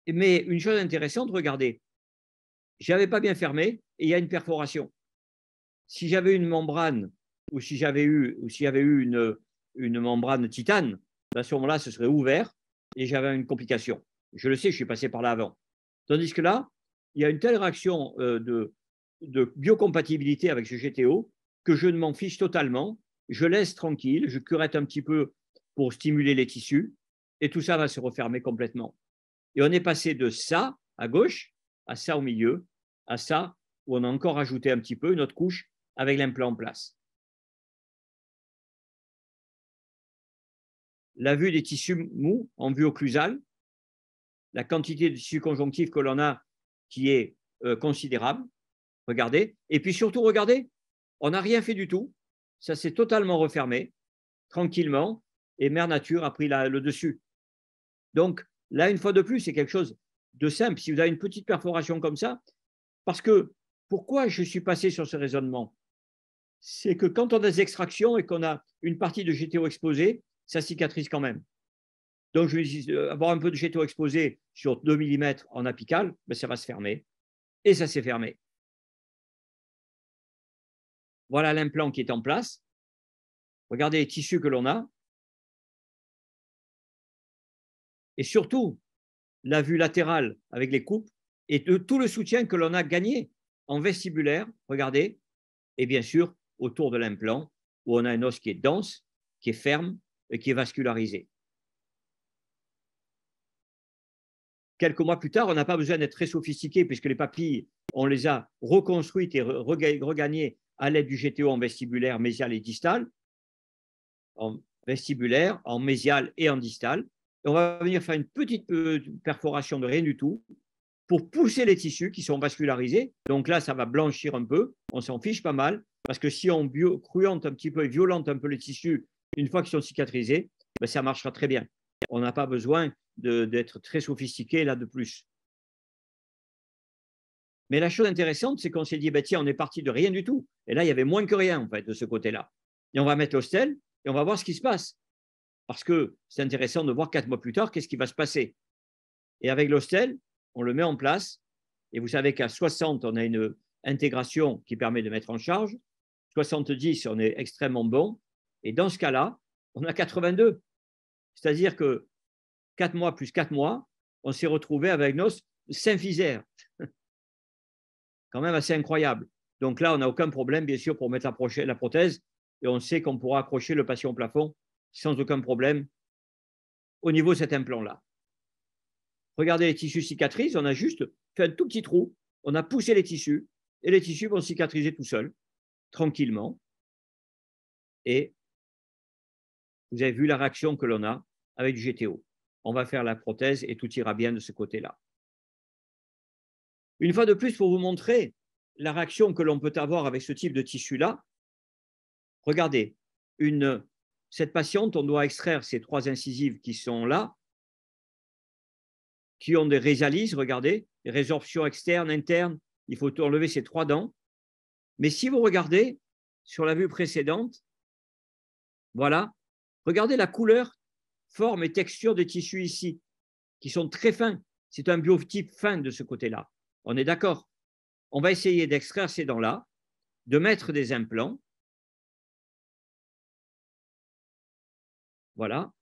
Mais une chose intéressante, regardez, je n'avais pas bien fermé et il y a une perforation. Si j'avais une membrane ou si j'avais eu une membrane titane, à ce moment-là, ce serait ouvert et j'avais une complication. Je le sais, je suis passé par là avant. Tandis que là, il y a une telle réaction de biocompatibilité avec ce GTO que je ne m'en fiche totalement. Je laisse tranquille, je curette un petit peu pour stimuler les tissus et tout ça va se refermer complètement. Et on est passé de ça à gauche à ça au milieu, à ça où on a encore ajouté un petit peu une autre couche avec l'implant en place. La vue des tissus mous en vue occlusale, la quantité de tissu conjonctif que l'on a qui est considérable. Regardez. Et puis surtout, regardez, on n'a rien fait du tout. Ça s'est totalement refermé, tranquillement, et Mère Nature a pris le dessus. Donc, là, une fois de plus, c'est quelque chose de simple. Si vous avez une petite perforation comme ça, parce que pourquoi je suis passé sur ce raisonnement? C'est que quand on a des extractions et qu'on a une partie de GTO exposée, ça cicatrise quand même. Donc, je me dis, avoir un peu de GTO exposé sur 2 mm en apical, ben, ça va se fermer. Et ça s'est fermé. Voilà l'implant qui est en place. Regardez les tissus que l'on a. Et surtout, la vue latérale avec les coupes et de tout le soutien que l'on a gagné en vestibulaire, regardez, et bien sûr autour de l'implant où on a un os qui est dense, qui est ferme et qui est vascularisé. Quelques mois plus tard, on n'a pas besoin d'être très sophistiqué puisque les papilles, on les a reconstruites et regagnées à l'aide du GTO en vestibulaire, mésial et distal, en vestibulaire, en mésial et en distal. Et on va venir faire une petite perforation de rien du tout pour pousser les tissus qui sont vascularisés. Donc là, ça va blanchir un peu. On s'en fiche pas mal parce que si on cruante un petit peu et violente un peu les tissus, une fois qu'ils sont cicatrisés, ben, ça marchera très bien. On n'a pas besoin d'être très sophistiqué là de plus. Mais la chose intéressante, c'est qu'on s'est dit, ben, tiens, on est parti de rien du tout. Et là, il y avait moins que rien en fait de ce côté-là. Et on va mettre l'hostel et on va voir ce qui se passe. Parce que c'est intéressant de voir 4 mois plus tard qu'est-ce qui va se passer. Et avec l'hostel, on le met en place. Et vous savez qu'à 60, on a une intégration qui permet de mettre en charge. 70, on est extrêmement bon. Et dans ce cas-là, on a 82. C'est-à-dire que 4 mois plus 4 mois, on s'est retrouvé avec nos symphysaires. Quand même assez incroyable. Donc là, on n'a aucun problème, bien sûr, pour mettre la prothèse. Et on sait qu'on pourra accrocher le patient au plafond sans aucun problème au niveau de cet implant-là. Regardez les tissus cicatrices, on a juste fait un tout petit trou, on a poussé les tissus et les tissus vont cicatriser tout seuls, tranquillement. Et vous avez vu la réaction que l'on a avec du GTO. On va faire la prothèse et tout ira bien de ce côté-là. Une fois de plus, pour vous montrer la réaction que l'on peut avoir avec ce type de tissu-là, regardez, cette patiente, on doit extraire ces 3 incisives qui sont là, qui ont des résalises, regardez, des résorptions externes, internes, il faut enlever ces 3 dents. Mais si vous regardez sur la vue précédente, voilà, regardez la couleur, forme et texture des tissus ici, qui sont très fins. C'est un biotype fin de ce côté-là. On est d'accord? On va essayer d'extraire ces dents-là, de mettre des implants. Voilà.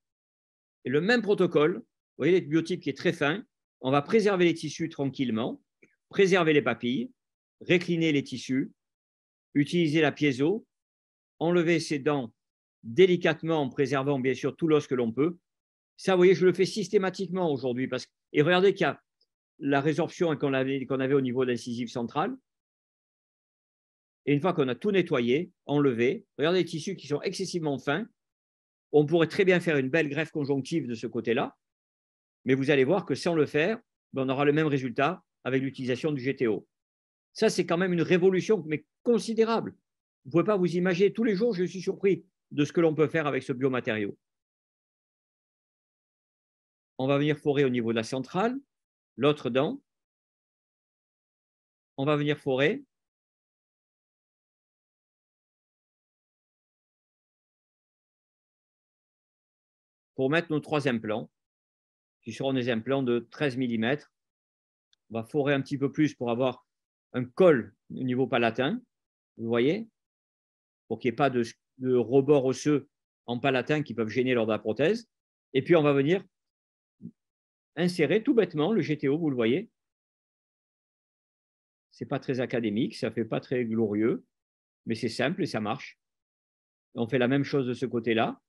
Et le même protocole, vous voyez le biotype qui est très fin, on va préserver les tissus tranquillement, préserver les papilles, récliner les tissus, utiliser la piezo, enlever ces dents délicatement en préservant bien sûr tout l'os que l'on peut. Ça, vous voyez, je le fais systématiquement aujourd'hui. Et regardez qu'il y a la résorption qu'on avait au niveau de l'incisive centrale. Et une fois qu'on a tout nettoyé, enlevé, regardez les tissus qui sont excessivement fins. On pourrait très bien faire une belle greffe conjonctive de ce côté-là. Mais vous allez voir que sans le faire, on aura le même résultat avec l'utilisation du GTO. Ça, c'est quand même une révolution, mais considérable. Vous ne pouvez pas vous imaginer. Tous les jours, je suis surpris. de ce que l'on peut faire avec ce biomatériau. On va venir forer au niveau de la centrale, l'autre dent. On va venir forer. Pour mettre nos 3 implants, qui seront des implants de 13 mm. On va forer un petit peu plus pour avoir un col au niveau palatin, vous voyez, pour qu'il n'y ait pas de rebords osseux en palatin qui peuvent gêner lors de la prothèse. Et puis, on va venir insérer tout bêtement le GTO, vous le voyez. Ce n'est pas très académique, ça ne fait pas très glorieux, mais c'est simple et ça marche. On fait la même chose de ce côté-là.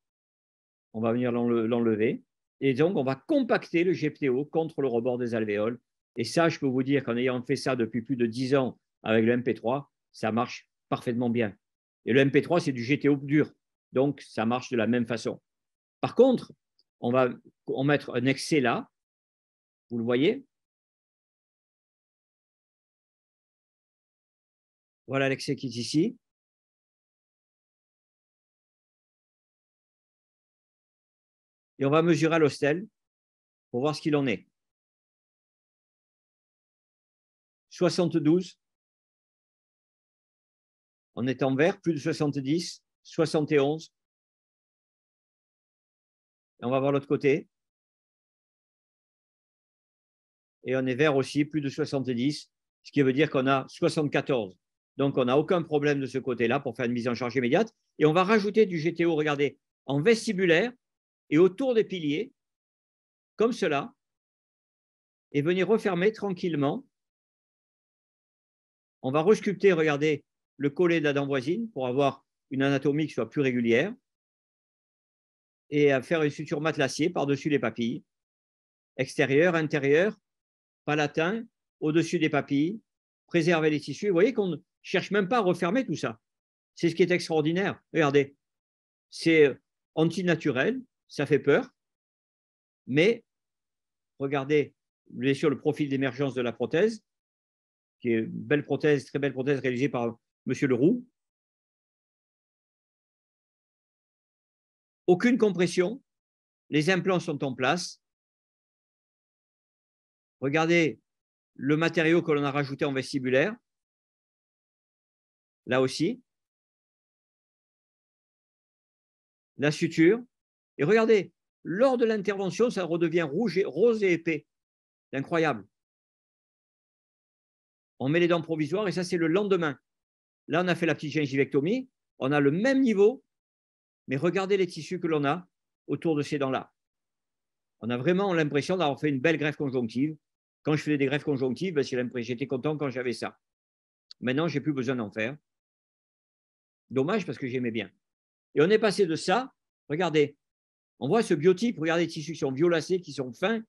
On va venir l'enlever. Et donc, on va compacter le GTO contre le rebord des alvéoles. Et ça, je peux vous dire qu'en ayant fait ça depuis plus de 10 ans avec le MP3, ça marche parfaitement bien. Et le MP3, c'est du GTO dur. Donc, ça marche de la même façon. Par contre, on va mettre un excès là. Vous le voyez? Voilà l'excès qui est ici. Et on va mesurer à l'hostel pour voir ce qu'il en est. 72. On est en vert, plus de 70, 71. Et on va voir l'autre côté. Et on est vert aussi, plus de 70, ce qui veut dire qu'on a 74. Donc, on n'a aucun problème de ce côté-là pour faire une mise en charge immédiate. Et on va rajouter du GTO, regardez, en vestibulaire et autour des piliers, comme cela, et venir refermer tranquillement. On va resculpter, regardez, le collet de la dent voisine pour avoir une anatomie qui soit plus régulière et à faire une suture matelassier par-dessus les papilles, extérieure, intérieure, palatin, au-dessus des papilles, préserver les tissus. Vous voyez qu'on ne cherche même pas à refermer tout ça. C'est ce qui est extraordinaire. Regardez, c'est antinaturel, ça fait peur, mais regardez, bien sûr, le profil d'émergence de la prothèse, qui est une belle prothèse, très belle prothèse réalisée par M. Leroux. Aucune compression, les implants sont en place. Regardez le matériau que l'on a rajouté en vestibulaire, là aussi. La suture. Et regardez, lors de l'intervention, ça redevient rose et épais. C'est incroyable. On met les dents provisoires et ça, c'est le lendemain. Là, on a fait la petite gingivectomie. On a le même niveau, mais regardez les tissus que l'on a autour de ces dents-là. On a vraiment l'impression d'avoir fait une belle greffe conjonctive. Quand je faisais des greffes conjonctives, j'étais content quand j'avais ça. Maintenant, je n'ai plus besoin d'en faire. Dommage parce que j'aimais bien. Et on est passé de ça, regardez, on voit ce biotype, regardez les tissus qui sont violacés, qui sont fins,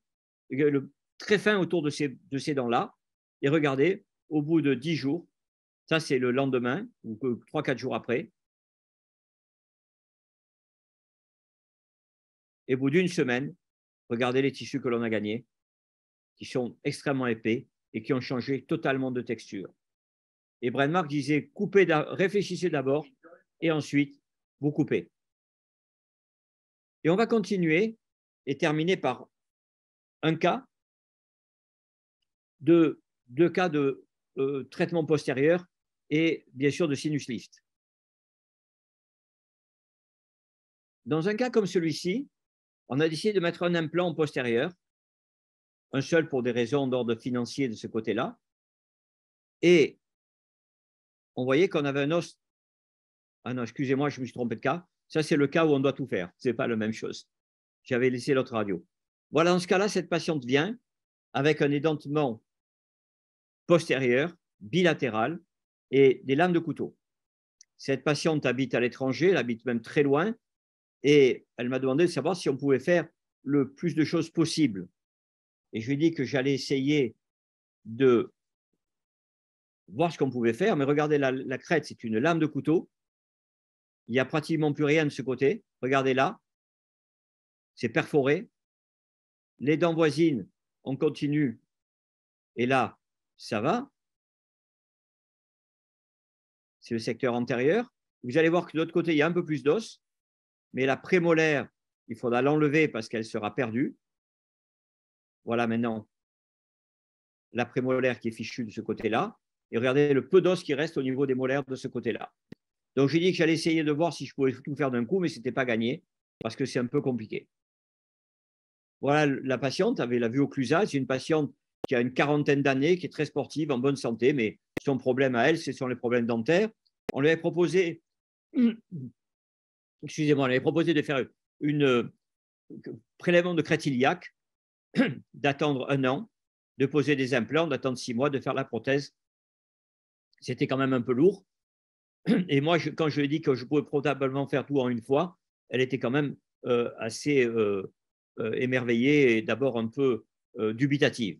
très fins autour de ces dents-là. Et regardez, au bout de 10 jours, ça c'est le lendemain, ou 3-4 jours après, et au bout d'une semaine, regardez les tissus que l'on a gagnés, qui sont extrêmement épais et qui ont changé totalement de texture. Et Brenmark disait, réfléchissez d'abord, et ensuite, vous coupez. Et on va continuer et terminer par un cas, deux cas de traitement postérieur et bien sûr de sinus lift. Dans un cas comme celui-ci, on a décidé de mettre un implant postérieur, un seul pour des raisons d'ordre financier de ce côté-là, et on voyait qu'on avait un os. Ah non, excusez-moi, je me suis trompé de cas. Ça, c'est le cas où on doit tout faire. Ce n'est pas la même chose. J'avais laissé l'autre radio. Voilà, dans ce cas-là, cette patiente vient avec un édentement postérieur, bilatéral, et des lames de couteau. Cette patiente habite à l'étranger, elle habite même très loin, et elle m'a demandé de savoir si on pouvait faire le plus de choses possible. Et je lui ai dit que j'allais essayer de voir ce qu'on pouvait faire, mais regardez, la crête, c'est une lame de couteau. Il n'y a pratiquement plus rien de ce côté. Regardez là, c'est perforé. Les dents voisines, on continue. Et là, ça va. C'est le secteur antérieur. Vous allez voir que de l'autre côté, il y a un peu plus d'os. mais la prémolaire, il faudra l'enlever parce qu'elle sera perdue. Voilà maintenant la prémolaire qui est fichue de ce côté-là. Et regardez le peu d'os qui reste au niveau des molaires de ce côté-là. Donc, j'ai dit que j'allais essayer de voir si je pouvais tout faire d'un coup, mais ce n'était pas gagné parce que c'est un peu compliqué. Voilà, la patiente avait la vue occlusale. C'est une patiente qui a une quarantaine d'années, qui est très sportive, en bonne santé, mais son problème à elle, ce sont les problèmes dentaires. On lui avait proposé, excusez-moi, on lui avait proposé de faire une prélèvement de crête iliaque, d'attendre 1 an, de poser des implants, d'attendre 6 mois, de faire la prothèse. C'était quand même un peu lourd. Et moi, quand je lui ai dit que je pouvais probablement faire tout en une fois, elle était quand même assez émerveillée et d'abord un peu dubitative.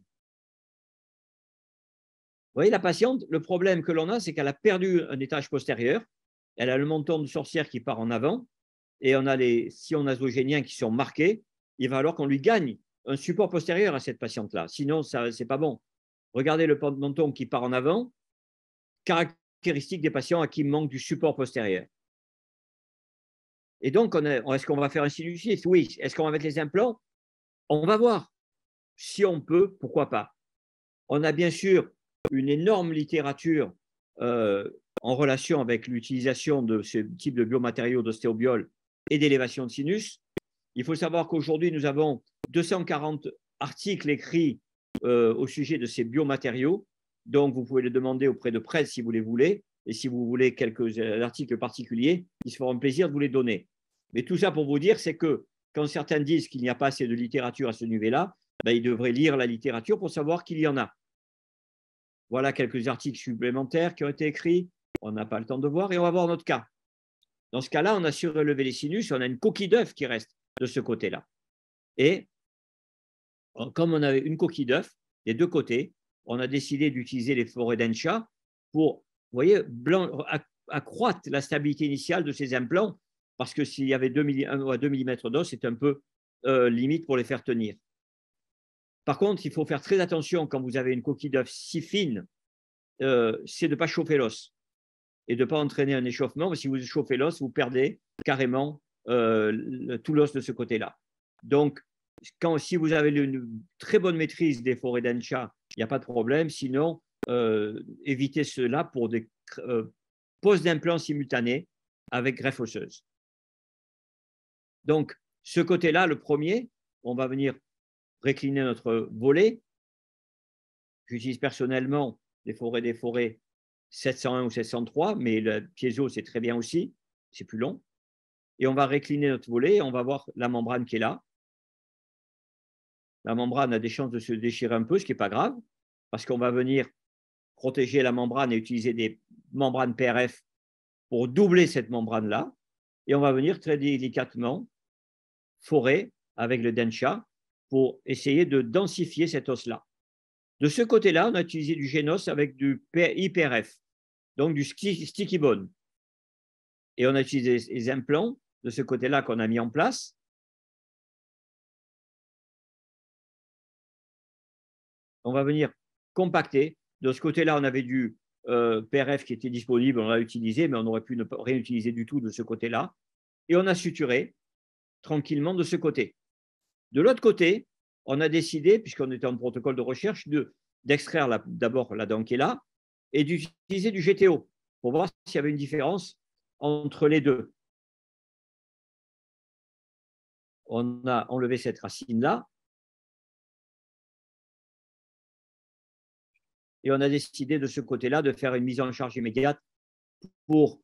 Vous voyez, la patiente, le problème que l'on a, c'est qu'elle a perdu un étage postérieur. Elle a le menton de sorcière qui part en avant et on a les sillons nasogéniens qui sont marqués. Il va falloir qu'on lui gagne un support postérieur à cette patiente-là. Sinon, ce n'est pas bon. Regardez le menton qui part en avant, caractéristique des patients à qui manque du support postérieur. Et donc, est-ce qu'on va faire un sinusite? Oui. Est-ce qu'on va mettre les implants? On va voir. Si on peut, pourquoi pas. On a bien sûr une énorme littérature en relation avec l'utilisation de ce type de biomatériaux d'ostéobiol et d'élévation de sinus. Il faut savoir qu'aujourd'hui, nous avons 240 articles écrits au sujet de ces biomatériaux. Donc, vous pouvez le demander auprès de presse si vous les voulez. Et si vous voulez quelques articles particuliers, ils se feront plaisir de vous les donner. Mais tout ça pour vous dire, c'est que quand certains disent qu'il n'y a pas assez de littérature à ce niveau-là, ben, ils devraient lire la littérature pour savoir qu'il y en a. Voilà quelques articles supplémentaires qui ont été écrits. On n'a pas le temps de voir et on va voir notre cas. Dans ce cas-là, on a surélevé les sinus, on a une coquille d'œuf qui reste de ce côté-là. Et comme on avait une coquille d'œuf des deux côtés, on a décidé d'utiliser les forêts d'Encha pour, vous voyez, accroître la stabilité initiale de ces implants, parce que s'il y avait 1 à 2 mm d'os, c'est un peu limite pour les faire tenir. Par contre, il faut faire très attention quand vous avez une coquille d'œuf si fine, c'est de ne pas chauffer l'os et de ne pas entraîner un échauffement. Parce que si vous chauffez l'os, vous perdez carrément tout l'os de ce côté-là. Donc, si vous avez une très bonne maîtrise des forêts d'Encha, il n'y a pas de problème. Sinon, évitez cela pour des poses d'implants simultanées avec greffe osseuse. Donc, ce côté-là, le premier, on va venir récliner notre volet. J'utilise personnellement des forêts 701 ou 703, mais le piezo, c'est très bien aussi, c'est plus long. Et on va récliner notre volet et on va voir la membrane qui est là. La membrane a des chances de se déchirer un peu, ce qui n'est pas grave, parce qu'on va venir protéger la membrane et utiliser des membranes PRF pour doubler cette membrane-là. Et on va venir très délicatement forer avec le dencha pour essayer de densifier cet os-là. De ce côté-là, on a utilisé du Génos avec du IPRF, donc du sticky bone. Et on a utilisé les implants de ce côté-là qu'on a mis en place. On va venir compacter. De ce côté-là, on avait du PRF qui était disponible, on l'a utilisé, mais on aurait pu ne pas rien utiliser du tout de ce côté-là. Et on a suturé tranquillement de ce côté. De l'autre côté, on a décidé, puisqu'on était en protocole de recherche, d'extraire d'abord la dent qui est là et d'utiliser du GTO pour voir s'il y avait une différence entre les deux. On a enlevé cette racine-là et on a décidé de ce côté-là de faire une mise en charge immédiate pour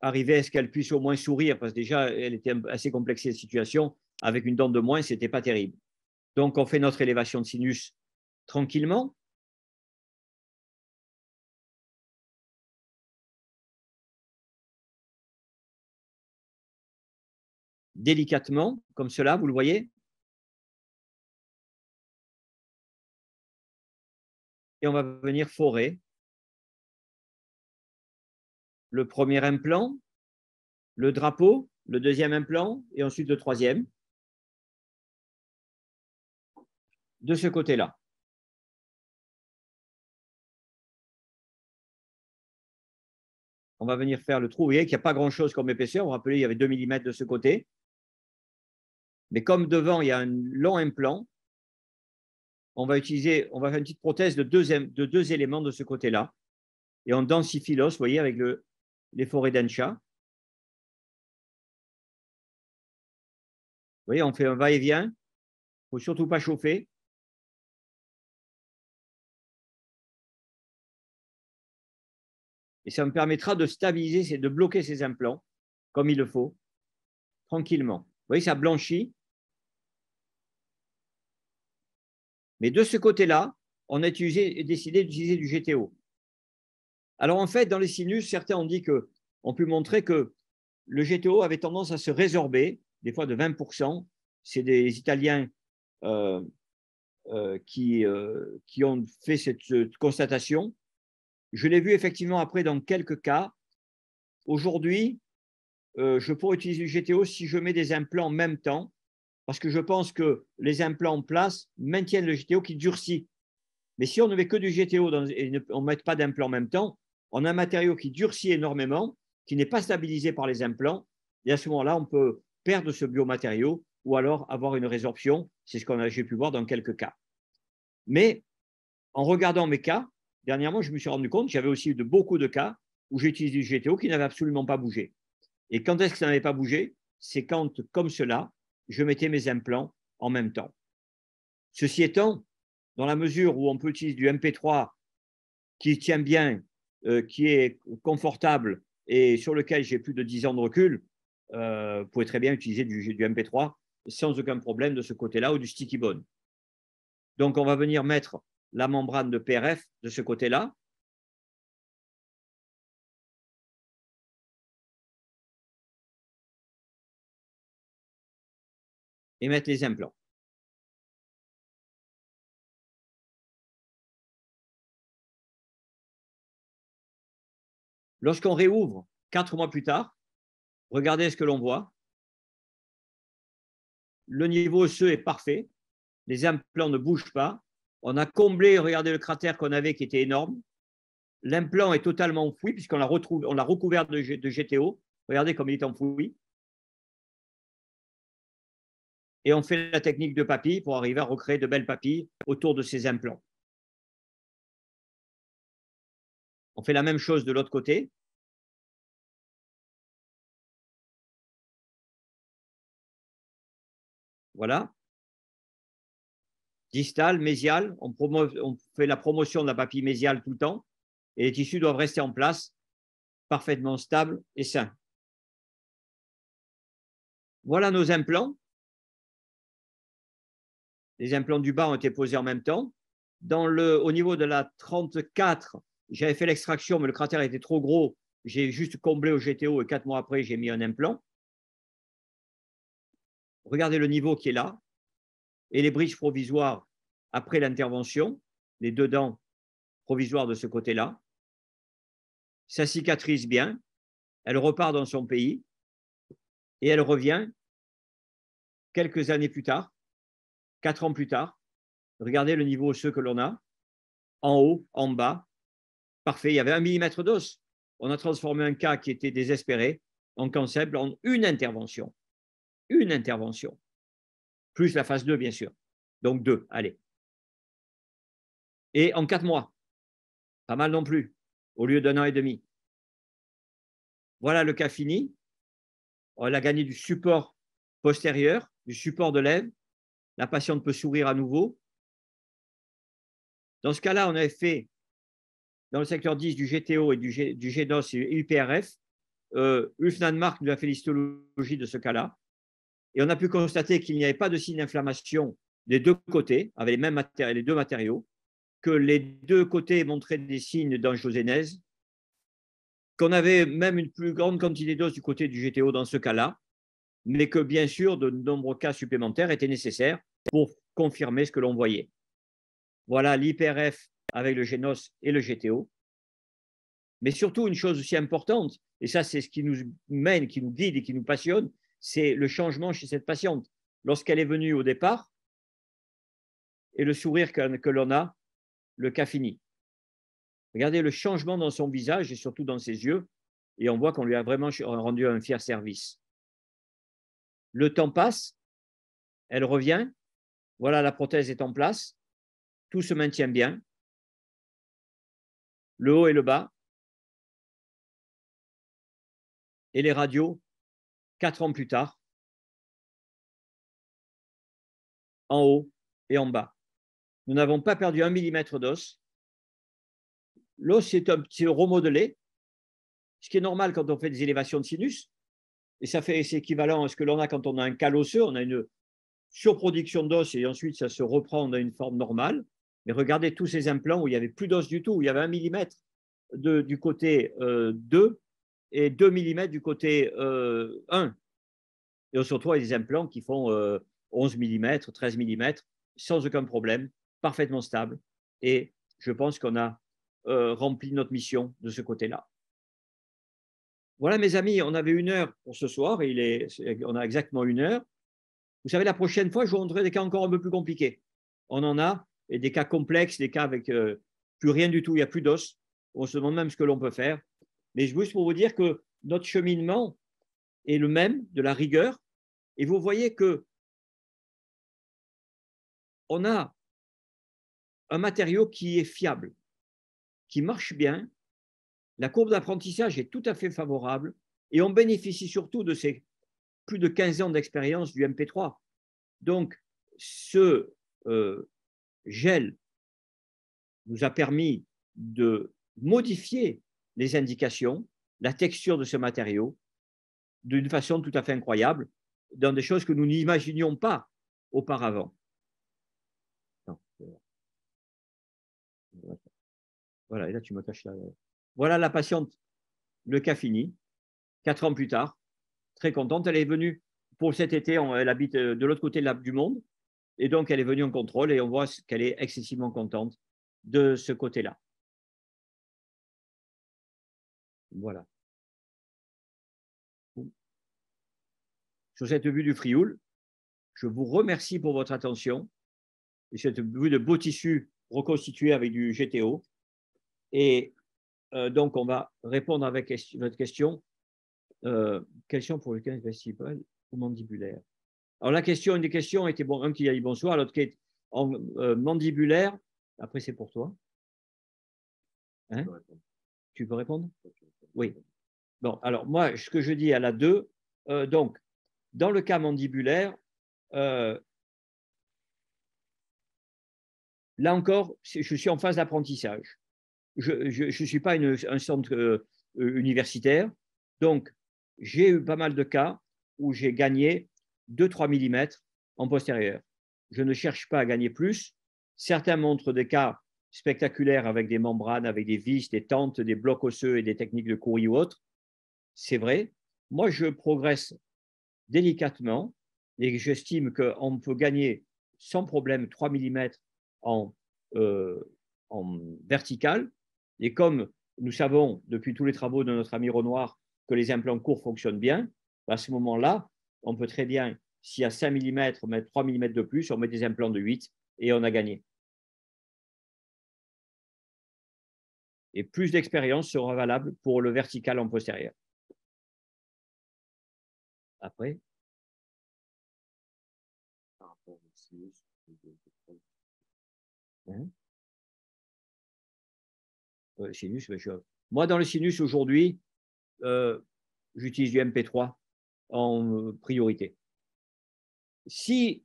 arriver à ce qu'elle puisse au moins sourire, parce que déjà, elle était assez complexée, cette situation. Avec une dent de moins, ce n'était pas terrible. Donc, on fait notre élévation de sinus tranquillement. Délicatement, comme cela, vous le voyez. Et on va venir forer le premier implant, le drapeau, le deuxième implant et ensuite le troisième de ce côté-là. On va venir faire le trou. Vous voyez qu'il n'y a pas grand-chose comme épaisseur. Vous vous rappelez, il y avait 2 mm de ce côté. Mais comme devant, il y a un long implant, on va faire une petite prothèse de deux éléments de ce côté-là. Et on densifie l'os, vous voyez, avec les forêts d'Ancha. Vous voyez, on fait un va-et-vient. Il ne faut surtout pas chauffer. Et ça me permettra de stabiliser, de bloquer ces implants comme il le faut, tranquillement. Vous voyez, ça blanchit. Mais de ce côté-là, on a décidé d'utiliser du GTO. Alors en fait, dans les sinus, certains ont dit ont pu montrer que le GTO avait tendance à se résorber, des fois de 20%. C'est des Italiens qui ont fait cette constatation. Je l'ai vu effectivement après dans quelques cas. Aujourd'hui, je pourrais utiliser du GTO si je mets des implants en même temps, parce que je pense que les implants en place maintiennent le GTO qui durcit. Mais si on ne met que du GTO et on ne met pas d'implant en même temps, on a un matériau qui durcit énormément, qui n'est pas stabilisé par les implants, et à ce moment-là, on peut perdre ce biomatériau ou alors avoir une résorption. C'est ce que j'ai pu voir dans quelques cas. Mais en regardant mes cas, dernièrement, je me suis rendu compte qu'il y avait aussi beaucoup de cas où j'ai utilisé du GTO qui n'avait absolument pas bougé. Et quand est-ce que ça n'avait pas bougé? C'est quand, comme cela, je mettais mes implants en même temps. Ceci étant, dans la mesure où on peut utiliser du MP3 qui tient bien, qui est confortable et sur lequel j'ai plus de 10 ans de recul, vous pouvez très bien utiliser du MP3 sans aucun problème de ce côté-là ou du sticky bone. Donc, on va venir mettre la membrane de PRF de ce côté-là. Et mettre les implants. Lorsqu'on réouvre 4 mois plus tard, regardez ce que l'on voit. Le niveau osseux est parfait. Les implants ne bougent pas. On a comblé, regardez le cratère qu'on avait qui était énorme. L'implant est totalement enfoui puisqu'on l'a recouvert de GTO. Regardez comme il est enfoui. Et on fait la technique de papille pour arriver à recréer de belles papilles autour de ces implants. On fait la même chose de l'autre côté. Voilà. Distal, mésial, on fait la promotion de la papille mésiale tout le temps et les tissus doivent rester en place, parfaitement stables et sains. Voilà nos implants. Les implants du bas ont été posés en même temps. Au niveau de la 34, j'avais fait l'extraction, mais le cratère était trop gros. J'ai juste comblé au GTO et 4 mois après, j'ai mis un implant. Regardez le niveau qui est là. Et les bridges provisoires après l'intervention, les 2 dents provisoires de ce côté-là. Ça cicatrise bien. Elle repart dans son pays et elle revient quelques années plus tard, 4 ans plus tard. Regardez le niveau osseux que l'on a, en haut, en bas. Parfait, il y avait 1 mm d'os. On a transformé un cas qui était désespéré en concept en une intervention. Une intervention. Plus la phase 2, bien sûr. Donc 2, allez. Et en 4 mois. Pas mal non plus, au lieu d'1 an et demi. Voilà le cas fini. On a gagné du support postérieur, du support de lèvres. La patiente peut sourire à nouveau. Dans ce cas-là, on avait fait, dans le secteur 10, du GTO et du GNOS et UPRF. Ulf Nanmark nous a fait l'histologie de ce cas-là. Et on a pu constater qu'il n'y avait pas de signe d'inflammation des deux côtés, avec les deux matériaux, que les deux côtés montraient des signes d'angiogénèse, qu'on avait même une plus grande quantité d'os du côté du GTO dans ce cas-là, mais que bien sûr, de nombreux cas supplémentaires étaient nécessaires pour confirmer ce que l'on voyait. Voilà l'IPRF avec le GNOS et le GTO. Mais surtout, une chose aussi importante, et ça c'est ce qui nous mène, qui nous guide et qui nous passionne, c'est le changement chez cette patiente. Lorsqu'elle est venue au départ, et le sourire que l'on a, le cas fini. Regardez le changement dans son visage et surtout dans ses yeux. et on voit qu'on lui a vraiment rendu un fier service. Le temps passe, elle revient, voilà, la prothèse est en place, tout se maintient bien, le haut et le bas, et les radios, 4 ans plus tard, en haut et en bas. Nous n'avons pas perdu 1 millimètre d'os. L'os est remodelé, ce qui est normal quand on fait des élévations de sinus, et c'est équivalent à ce que l'on a quand on a un cal osseux, on a une surproduction d'os et ensuite ça se reprend dans une forme normale. Mais regardez tous ces implants où il n'y avait plus d'os du tout, où il y avait 1 millimètre du côté 2 et 2 millimètres du côté 1. Et on se retrouve avec des implants qui font 11 millimètres, 13 millimètres, sans aucun problème, parfaitement stable. Et je pense qu'on a rempli notre mission de ce côté-là. Voilà, mes amis, on avait 1 heure pour ce soir. On a exactement 1 heure. Vous savez, la prochaine fois, je vous montrerai des cas encore un peu plus compliqués. On en a, et des cas complexes, des cas avec plus rien du tout, il n'y a plus d'os. On se demande même ce que l'on peut faire. Mais juste pour vous dire que notre cheminement est le même, de la rigueur. Et vous voyez que on a un matériau qui est fiable, qui marche bien. La courbe d'apprentissage est tout à fait favorable et on bénéficie surtout de ces plus de 15 ans d'expérience du MP3. Donc, ce gel nous a permis de modifier les indications, la texture de ce matériau d'une façon tout à fait incroyable, dans des choses que nous n'imaginions pas auparavant. Voilà, et là tu me caches là. Voilà la patiente, le cas fini, 4 ans plus tard, très contente. Elle est venue pour cet été, elle habite de l'autre côté du monde, et donc elle est venue en contrôle et on voit qu'elle est excessivement contente de ce côté-là. Voilà. Sur cette vue du Frioul, je vous remercie pour votre attention et cette vue de beau tissu reconstitué avec du GTO. Et donc, on va répondre avec votre question. Question pour le 15 vestibular ou mandibulaire. Alors, la question, une des questions était, bon, un qui a dit bonsoir, l'autre qui est en mandibulaire. Après, c'est pour toi. Hein? Tu peux répondre? Oui. Bon, alors, moi, ce que je dis à la 2, donc, dans le cas mandibulaire, là encore, je suis en phase d'apprentissage. Je ne suis pas un centre universitaire, donc j'ai eu pas mal de cas où j'ai gagné 2-3 millimètres en postérieur. Je ne cherche pas à gagner plus. Certains montrent des cas spectaculaires avec des membranes, avec des vis, des tentes, des blocs osseux et des techniques de Coury ou autres. C'est vrai. Moi, je progresse délicatement et j'estime qu'on peut gagner sans problème 3 millimètres en vertical. Et comme nous savons depuis tous les travaux de notre ami Renoir que les implants courts fonctionnent bien, à ce moment-là, on peut très bien, s'il y a 5 mm, mettre 3 mm de plus, on met des implants de 8 et on a gagné. Et plus d'expérience sera valable pour le vertical en postérieur. Après. Hein? Sinus, moi, dans le sinus, aujourd'hui, j'utilise du MP3 en priorité. Si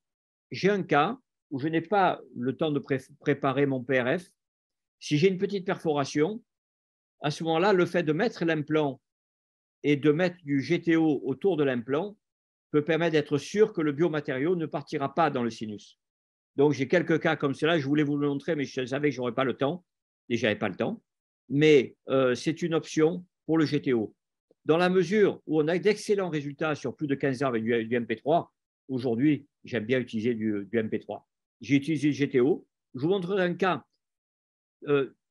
j'ai un cas où je n'ai pas le temps de préparer mon PRF, si j'ai une petite perforation, à ce moment-là, le fait de mettre l'implant et de mettre du GTO autour de l'implant peut permettre d'être sûr que le biomatériau ne partira pas dans le sinus. Donc, j'ai quelques cas comme cela. Je voulais vous le montrer, mais je savais que je n'aurais pas le temps. Et je n'avais pas le temps. Mais c'est une option pour le GTO. Dans la mesure où on a d'excellents résultats sur plus de 15 ans avec du MP3, aujourd'hui, j'aime bien utiliser du MP3. J'ai utilisé le GTO. Je vous montrerai un cas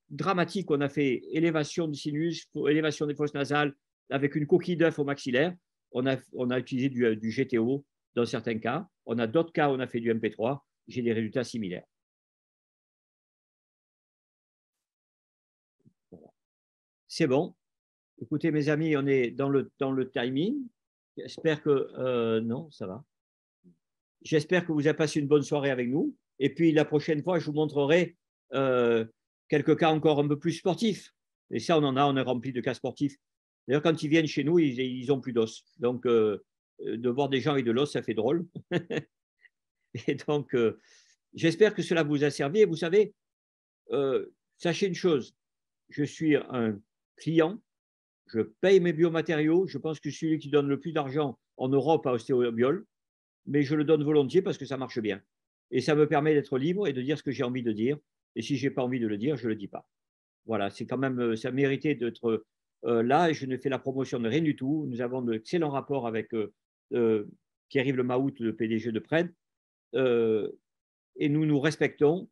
dramatique. On a fait élévation du sinus, élévation des fosses nasales avec une coquille d'œuf au maxillaire. On a utilisé du GTO dans certains cas. On a d'autres cas où on a fait du MP3. J'ai des résultats similaires. Voilà. C'est bon. Écoutez, mes amis, on est dans le timing. J'espère que… non, ça va. J'espère que vous avez passé une bonne soirée avec nous. Et puis, la prochaine fois, je vous montrerai quelques cas encore un peu plus sportifs. Et ça, on en a, on est rempli de cas sportifs. D'ailleurs, quand ils viennent chez nous, ils n'ont plus d'os. Donc, de voir des gens avec de l'os, ça fait drôle. Et donc, j'espère que cela vous a servi. Et vous savez, sachez une chose, je suis un client, je paye mes biomatériaux. Je pense que je suis celui qui donne le plus d'argent en Europe à Ostéobiol, mais je le donne volontiers parce que ça marche bien. Et ça me permet d'être libre et de dire ce que j'ai envie de dire. Et si je n'ai pas envie de le dire, je ne le dis pas. Voilà, c'est quand même, ça méritait d'être là et je ne fais la promotion de rien du tout. Nous avons d'excellents rapports avec Pierre-Yves Le Mahout, le PDG de Pred, et nous nous respectons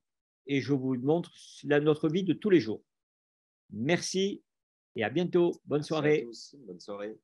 et je vous montre notre vie de tous les jours. Merci et à bientôt. Bonne soirée. Merci à tous. Bonne soirée.